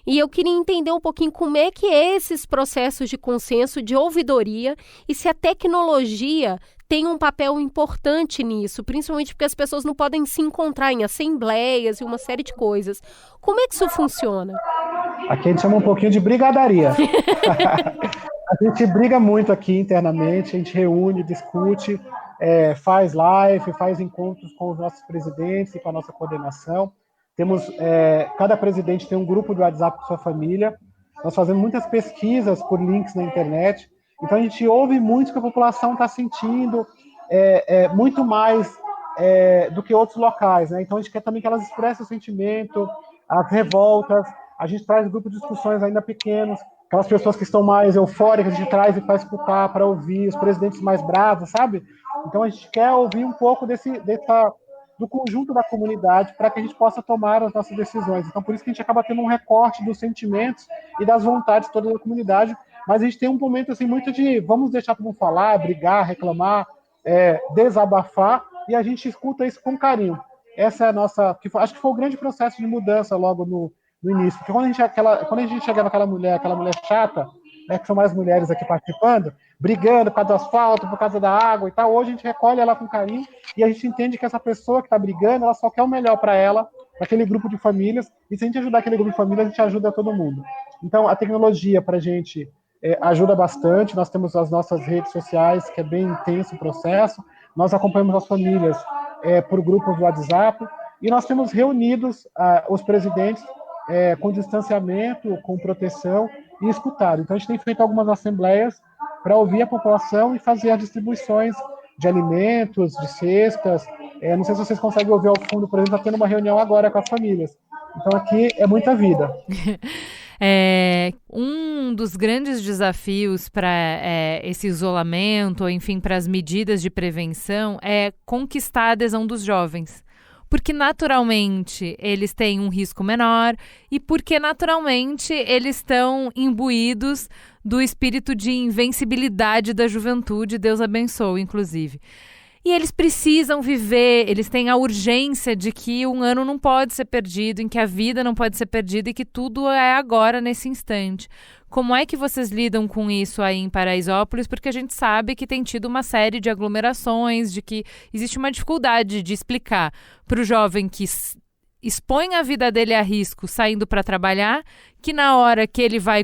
E eu queria entender um pouquinho como é que é esses processos de consenso, de ouvidoria, e se a tecnologia tem um papel importante nisso, principalmente porque as pessoas não podem se encontrar em assembleias e uma série de coisas. Como é que isso funciona? Aqui a gente chama um pouquinho de brigadaria. A gente briga muito aqui internamente, a gente reúne, discute, faz live, faz encontros com os nossos presidentes e com a nossa coordenação. Cada presidente tem um grupo de WhatsApp com sua família. Nós fazemos muitas pesquisas por links na internet. Então a gente ouve muito que a população está sentindo muito mais do que outros locais, né? Então a gente quer também que elas expressem o sentimento, as revoltas. A gente traz grupos de discussões ainda pequenos, aquelas pessoas que estão mais eufóricas, a gente traz para escutar, para ouvir, os presidentes mais bravos, sabe? Então a gente quer ouvir um pouco do conjunto da comunidade para que a gente possa tomar as nossas decisões. Então, por isso que a gente acaba tendo um recorte dos sentimentos e das vontades toda da comunidade, mas a gente tem um momento assim muito de vamos deixar todo mundo falar, brigar, reclamar, desabafar, e a gente escuta isso com carinho. Essa é a nossa, acho que foi o grande processo de mudança logo no no início. Porque quando a gente chegava aquela mulher chata, né, que são mais mulheres aqui participando, brigando por causa do asfalto, por causa da água e tal, hoje a gente recolhe ela com carinho e a gente entende que essa pessoa que está brigando, ela só quer o melhor para ela, para aquele grupo de famílias, e se a gente ajudar aquele grupo de famílias, a gente ajuda todo mundo. Então, a tecnologia para a gente ajuda bastante, nós temos as nossas redes sociais, que é bem intenso o processo, nós acompanhamos as famílias por grupos do WhatsApp, e nós temos reunidos os presidentes com distanciamento, com proteção e escutado. Então, a gente tem feito algumas assembleias para ouvir a população e fazer as distribuições de alimentos, de cestas. Não sei se vocês conseguem ouvir ao fundo, por exemplo, está tendo uma reunião agora com as famílias. Então, aqui é muita vida. Um dos grandes desafios para esse isolamento, ou enfim, para as medidas de prevenção, é conquistar a adesão dos jovens. Porque naturalmente eles têm um risco menor e porque naturalmente eles estão imbuídos do espírito de invencibilidade da juventude, Deus abençoe, inclusive. E eles precisam viver, eles têm a urgência de que um ano não pode ser perdido, em que a vida não pode ser perdida e que tudo é agora, nesse instante. Como é que vocês lidam com isso aí em Paraisópolis? Porque a gente sabe que tem tido uma série de aglomerações, de que existe uma dificuldade de explicar para o jovem que expõe a vida dele a risco saindo para trabalhar, que na hora que ele vai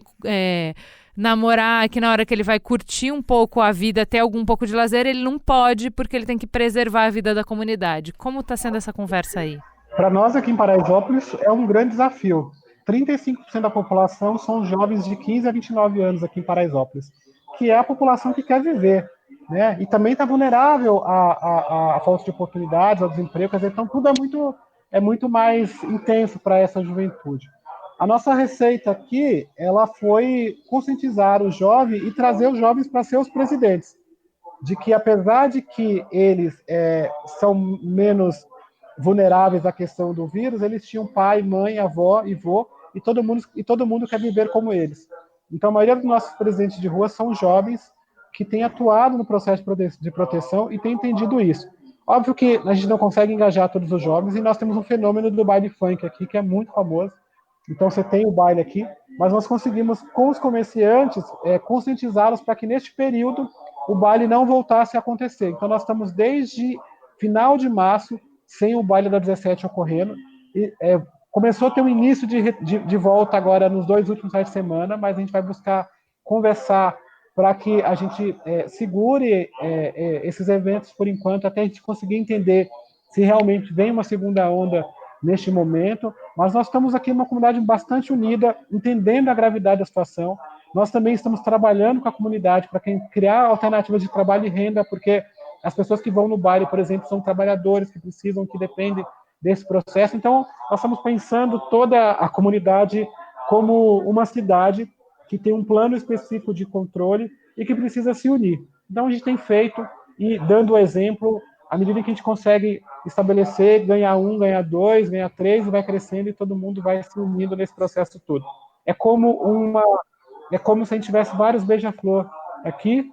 namorar, que na hora que ele vai curtir um pouco a vida, ter algum pouco de lazer, ele não pode porque ele tem que preservar a vida da comunidade. Como está sendo essa conversa aí? Para nós aqui em Paraisópolis é um grande desafio. 35% da população são jovens de 15 a 29 anos aqui em Paraisópolis, que é a população que quer viver, né? E também está vulnerável à falta de oportunidades, ao desemprego, então tudo é muito mais intenso para essa juventude. A nossa receita aqui, ela foi conscientizar o jovem e trazer os jovens para ser os presidentes, de que apesar de que eles são menos vulneráveis à questão do vírus, eles tinham pai, mãe, avó e vô, e todo mundo quer viver como eles. Então, a maioria dos nossos presidentes de rua são jovens que têm atuado no processo de proteção e têm entendido isso. Óbvio que a gente não consegue engajar todos os jovens, e nós temos um fenômeno do baile funk aqui, que é muito famoso. Então, você tem o baile aqui, mas nós conseguimos, com os comerciantes, conscientizá-los para que, neste período, o baile não voltasse a acontecer. Então, nós estamos desde final de março, sem o baile da 17 ocorrendo, e começou a ter um início de volta agora nos 2 últimos finais de semana, mas a gente vai buscar conversar para que a gente segure esses eventos por enquanto, até a gente conseguir entender se realmente vem uma segunda onda neste momento. Mas nós estamos aqui numa comunidade bastante unida, entendendo a gravidade da situação. Nós também estamos trabalhando com a comunidade para criar alternativas de trabalho e renda, porque as pessoas que vão no baile, por exemplo, são trabalhadores que precisam, que dependem desse processo. Então, nós estamos pensando toda a comunidade como uma cidade que tem um plano específico de controle e que precisa se unir. Então, a gente tem feito e dando o exemplo, à medida que a gente consegue estabelecer, ganhar 1, ganhar 2, ganhar 3, e vai crescendo e todo mundo vai se unindo nesse processo todo. É como se a gente tivesse vários beija-flor aqui,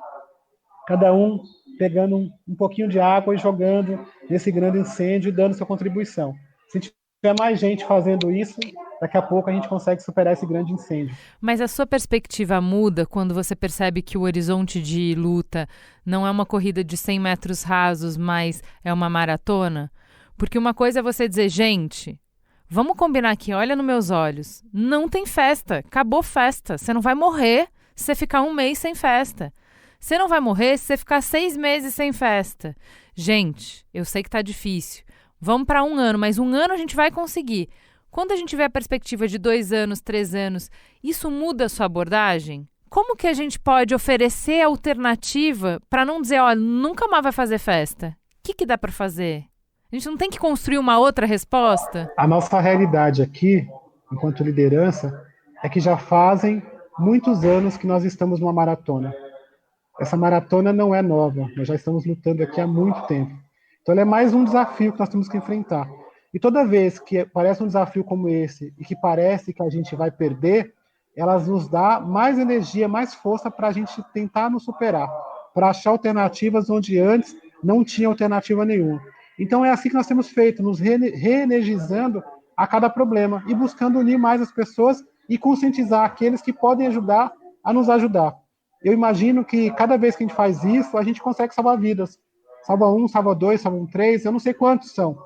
cada um pegando um pouquinho de água e jogando nesse grande incêndio e dando sua contribuição. Se tiver mais gente fazendo isso, daqui a pouco a gente consegue superar esse grande incêndio. Mas a sua perspectiva muda quando você percebe que o horizonte de luta não é uma corrida de 100 metros rasos, mas é uma maratona? Porque uma coisa é você dizer, gente, vamos combinar aqui, olha nos meus olhos, não tem festa, acabou festa, você não vai morrer se você ficar 1 mês sem festa. Você não vai morrer se você ficar 6 meses sem festa. Gente, eu sei que tá difícil. Vamos para 1 ano, mas 1 ano a gente vai conseguir. Quando a gente vê a perspectiva de 2 anos, 3 anos, isso muda a sua abordagem? Como que a gente pode oferecer alternativa para não dizer, ó, nunca mais vai fazer festa? O que dá para fazer? A gente não tem que construir uma outra resposta? A nossa realidade aqui, enquanto liderança, é que já fazem muitos anos que nós estamos numa maratona. Essa maratona não é nova, nós já estamos lutando aqui há muito tempo. Então, ela é mais um desafio que nós temos que enfrentar. E toda vez que parece um desafio como esse, e que parece que a gente vai perder, elas nos dá mais energia, mais força para a gente tentar nos superar, para achar alternativas onde antes não tinha alternativa nenhuma. Então, é assim que nós temos feito, nos reenergizando a cada problema e buscando unir mais as pessoas e conscientizar aqueles que podem ajudar a nos ajudar. Eu imagino que cada vez que a gente faz isso, a gente consegue salvar vidas. Salva um, salva dois, salva três, eu não sei quantos são.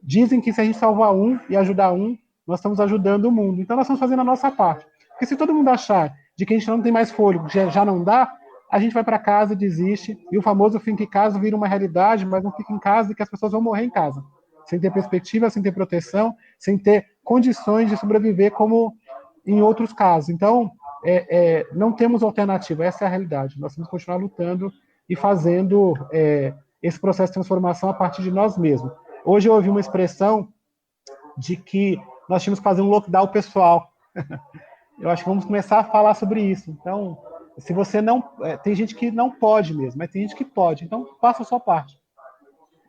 Dizem que se a gente salvar um e ajudar um, nós estamos ajudando o mundo. Então nós estamos fazendo a nossa parte. Porque se todo mundo achar de que a gente não tem mais fôlego, já não dá, a gente vai para casa, desiste, e o famoso fica em casa vira uma realidade, mas não fica em casa e que as pessoas vão morrer em casa. Sem ter perspectiva, sem ter proteção, sem ter condições de sobreviver como em outros casos. Então, não temos alternativa, essa é a realidade. Nós temos que continuar lutando e fazendo esse processo de transformação a partir de nós mesmos. Hoje eu ouvi uma expressão de que nós tínhamos que fazer um lockdown pessoal. Eu acho que vamos começar a falar sobre isso. Então, se você não... tem gente que não pode mesmo, mas tem gente que pode. Então, faça a sua parte.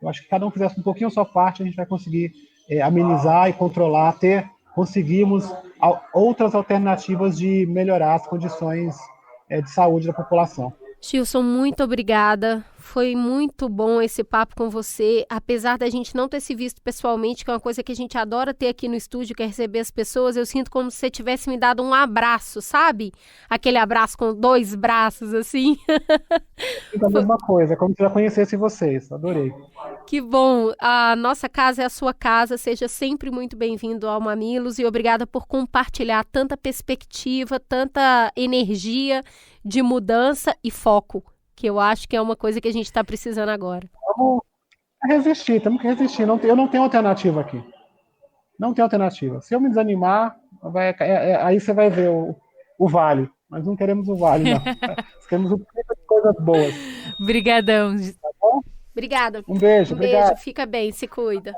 Eu acho que cada um fizesse um pouquinho a sua parte, a gente vai conseguir amenizar e controlar, conseguimos outras alternativas de melhorar as condições de saúde da população. Gilson, muito obrigada. Foi muito bom esse papo com você. Apesar da gente não ter se visto pessoalmente, que é uma coisa que a gente adora ter aqui no estúdio, que é receber as pessoas, eu sinto como se você tivesse me dado um abraço, sabe? Aquele abraço com 2 braços, assim. É a mesma coisa, como se eu já conhecesse vocês. Adorei. Que bom. A nossa casa é a sua casa. Seja sempre muito bem-vindo ao Mamilos e obrigada por compartilhar tanta perspectiva, tanta energia de mudança e foco, que eu acho que é uma coisa que a gente está precisando agora. Temos que resistir. Eu não tenho alternativa aqui. Não tem alternativa. Se eu me desanimar, aí você vai ver o vale. Mas não queremos o vale, não. Nós queremos o pico de coisas boas. Obrigadão. Tá bom? Obrigada. Um beijo, obrigado. Beijo, fica bem, se cuida.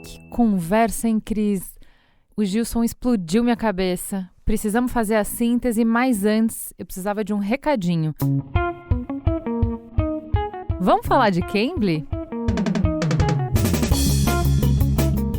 Que conversa, hein, Cris? O Gilson explodiu minha cabeça. Precisamos fazer a síntese, mas antes eu precisava de um recadinho. Vamos falar de Cambly?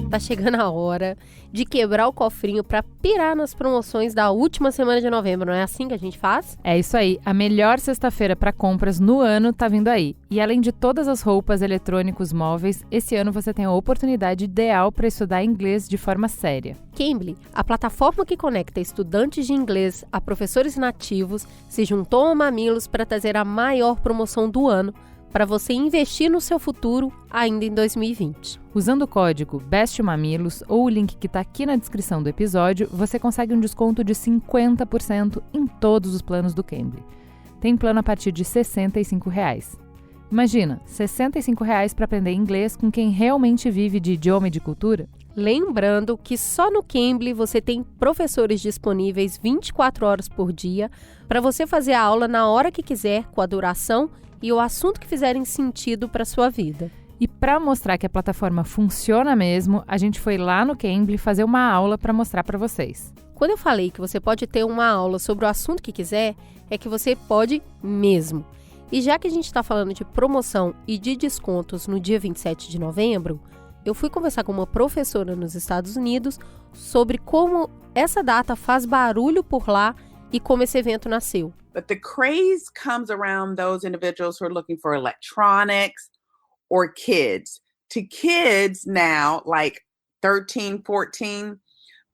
Tá chegando a hora de quebrar o cofrinho para pirar nas promoções da última semana de novembro, não é assim que a gente faz? É isso aí, a melhor sexta-feira para compras no ano tá vindo aí. E além de todas as roupas, eletrônicos, móveis, esse ano você tem a oportunidade ideal para estudar inglês de forma séria. Cambly, a plataforma que conecta estudantes de inglês a professores nativos, se juntou ao Mamilos para trazer a maior promoção do ano para você investir no seu futuro ainda em 2020. Usando o código BESTMAMILOS ou o link que está aqui na descrição do episódio, você consegue um desconto de 50% em todos os planos do Cambly. Tem plano a partir de R$ 65. Imagina, R$ 65 para aprender inglês com quem realmente vive de idioma e de cultura? Lembrando que só no Cambly você tem professores disponíveis 24 horas por dia para você fazer a aula na hora que quiser, com a duração e o assunto que fizerem sentido para a sua vida. E para mostrar que a plataforma funciona mesmo, a gente foi lá no Cambly fazer uma aula para mostrar para vocês. Quando eu falei que você pode ter uma aula sobre o assunto que quiser, é que você pode mesmo. E já que a gente está falando de promoção e de descontos no dia 27 de novembro, eu fui conversar com uma professora nos Estados Unidos sobre como essa data faz barulho por lá e como esse evento nasceu. But the craze comes around those individuals who are looking for electronics or kids. To kids now, like 13, 14,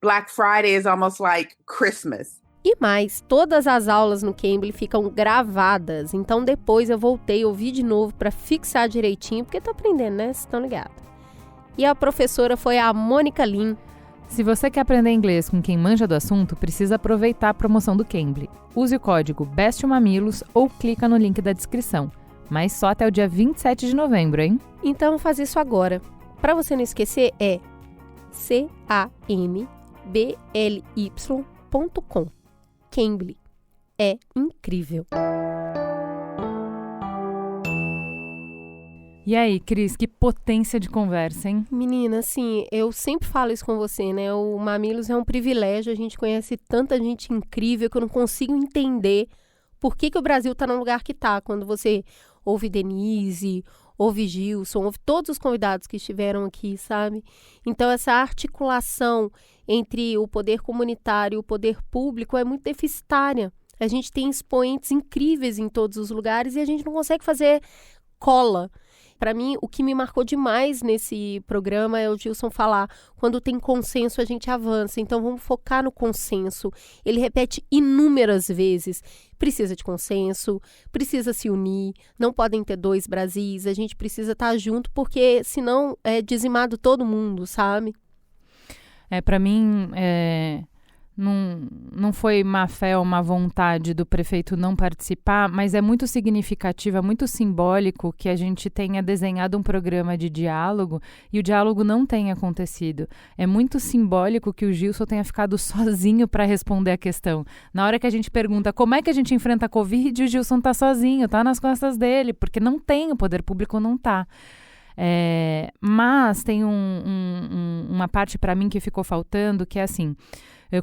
Black Friday is almost like Christmas. E mais, todas as aulas no Cambly ficam gravadas, então depois eu voltei a ouvir de novo para fixar direitinho, porque tô aprendendo, né? Vocês estão ligados. E a professora foi a Mônica Lin. Se você quer aprender inglês com quem manja do assunto, precisa aproveitar a promoção do Cambly. Use o código BESTMAMILOS ou clica no link da descrição. Mas só até o dia 27 de novembro, hein? Então faz isso agora. Para você não esquecer, é cambly.com. Cambly. É incrível. E aí, Cris, que potência de conversa, hein? Menina, assim, eu sempre falo isso com você, né? O Mamilos é um privilégio, a gente conhece tanta gente incrível que eu não consigo entender por que o Brasil tá no lugar que tá. Quando você ouve Denise, ouve Gilson, ouve todos os convidados que estiveram aqui, sabe? Então, essa articulação entre o poder comunitário e o poder público é muito deficitária. A gente tem expoentes incríveis em todos os lugares e a gente não consegue fazer cola. para mim, o que me marcou demais nesse programa é o Gilson falar, quando tem consenso a gente avança, então vamos focar no consenso. Ele repete inúmeras vezes, precisa de consenso, precisa se unir, não podem ter 2 Brasis, a gente precisa estar junto, porque senão é dizimado todo mundo, sabe? Para mim, não foi má fé ou má vontade do prefeito não participar, mas é muito significativo, é muito simbólico que a gente tenha desenhado um programa de diálogo e o diálogo não tenha acontecido. É muito simbólico que o Gilson tenha ficado sozinho para responder a questão. Na hora que a gente pergunta como é que a gente enfrenta a Covid, o Gilson está sozinho, está nas costas dele, porque não tem, o poder público não está. Mas tem uma parte para mim que ficou faltando, que é assim,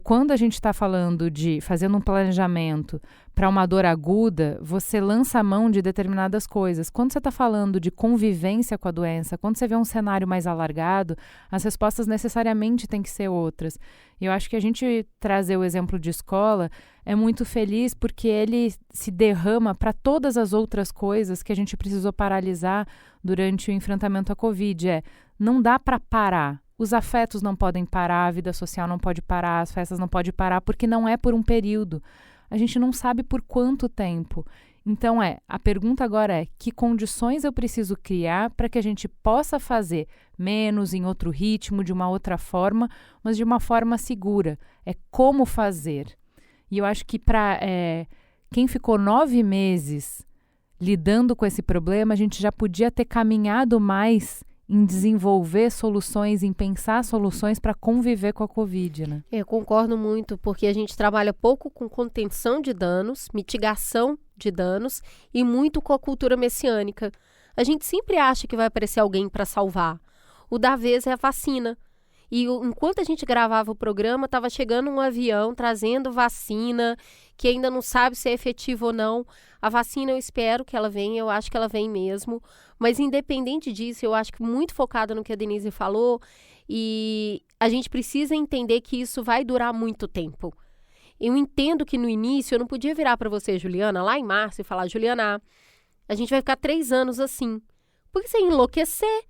quando a gente está falando de fazendo um planejamento para uma dor aguda, você lança a mão de determinadas coisas. Quando você está falando de convivência com a doença, quando você vê um cenário mais alargado, as respostas necessariamente têm que ser outras. E eu acho que a gente trazer o exemplo de escola é muito feliz porque ele se derrama para todas as outras coisas que a gente precisou paralisar durante o enfrentamento à Covid. Não dá para parar. Os afetos não podem parar, a vida social não pode parar, as festas não podem parar, porque não é por um período. A gente não sabe por quanto tempo. Então, a pergunta agora é, que condições eu preciso criar para que a gente possa fazer menos, em outro ritmo, de uma outra forma, mas de uma forma segura. É como fazer. E eu acho que para quem ficou 9 meses lidando com esse problema, a gente já podia ter caminhado mais em desenvolver soluções, em pensar soluções para conviver com a Covid, né? Eu concordo muito, porque a gente trabalha pouco com contenção de danos, mitigação de danos e muito com a cultura messiânica. A gente sempre acha que vai aparecer alguém para salvar. O da vez é a vacina. E enquanto a gente gravava o programa, estava chegando um avião trazendo vacina, que ainda não sabe se é efetivo ou não. A vacina eu espero que ela venha, eu acho que ela vem mesmo. Mas independente disso, eu acho que muito focada no que a Denise falou, e a gente precisa entender que isso vai durar muito tempo. Eu entendo que no início eu não podia virar para você, Juliana, lá em março e falar, Juliana, a gente vai ficar 3 anos assim. Porque você ia enlouquecer.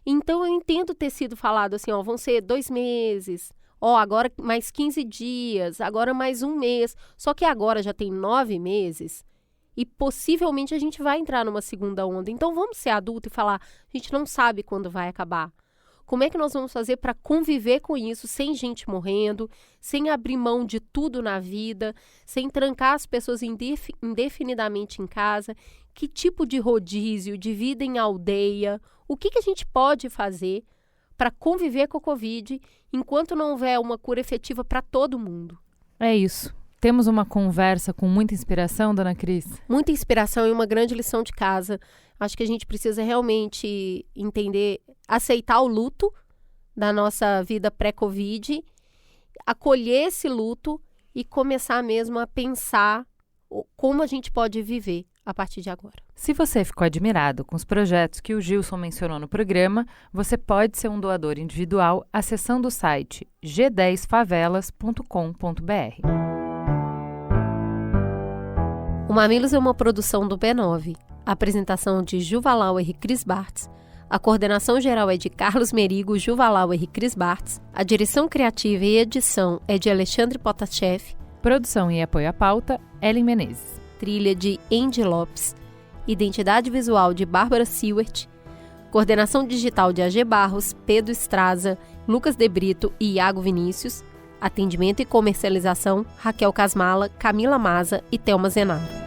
Então, eu entendo ter sido falado assim, vão ser 2 meses, agora mais 15 dias, agora mais 1 mês. Só que agora já tem 9 meses e possivelmente a gente vai entrar numa segunda onda. Então, vamos ser adulto e falar, a gente não sabe quando vai acabar. Como é que nós vamos fazer para conviver com isso sem gente morrendo, sem abrir mão de tudo na vida, sem trancar as pessoas indefinidamente em casa? Que tipo de rodízio, de vida em aldeia? O que a gente pode fazer para conviver com a Covid enquanto não houver uma cura efetiva para todo mundo? É isso. Temos uma conversa com muita inspiração, dona Cris? Muita inspiração e uma grande lição de casa. Acho que a gente precisa realmente entender, aceitar o luto da nossa vida pré-Covid, acolher esse luto e começar mesmo a pensar como a gente pode viver a partir de agora. Se você ficou admirado com os projetos que o Gilson mencionou no programa, você pode ser um doador individual acessando o site g10favelas.com.br. O Mamilos é uma produção do B9. A apresentação de Juvalauer e Cris Bartz. A coordenação geral é de Carlos Merigo, Juvalauer e Cris Bartz. A direção criativa e edição é de Alexandre Potashev. Produção e apoio à pauta, Ellen Menezes. Trilha de Andy Lopes. Identidade visual de Bárbara Seward. Coordenação digital de AG Barros, Pedro Estraza, Lucas De Brito e Iago Vinícius. Atendimento e comercialização, Raquel Casmala, Camila Maza e Thelma Zenaro.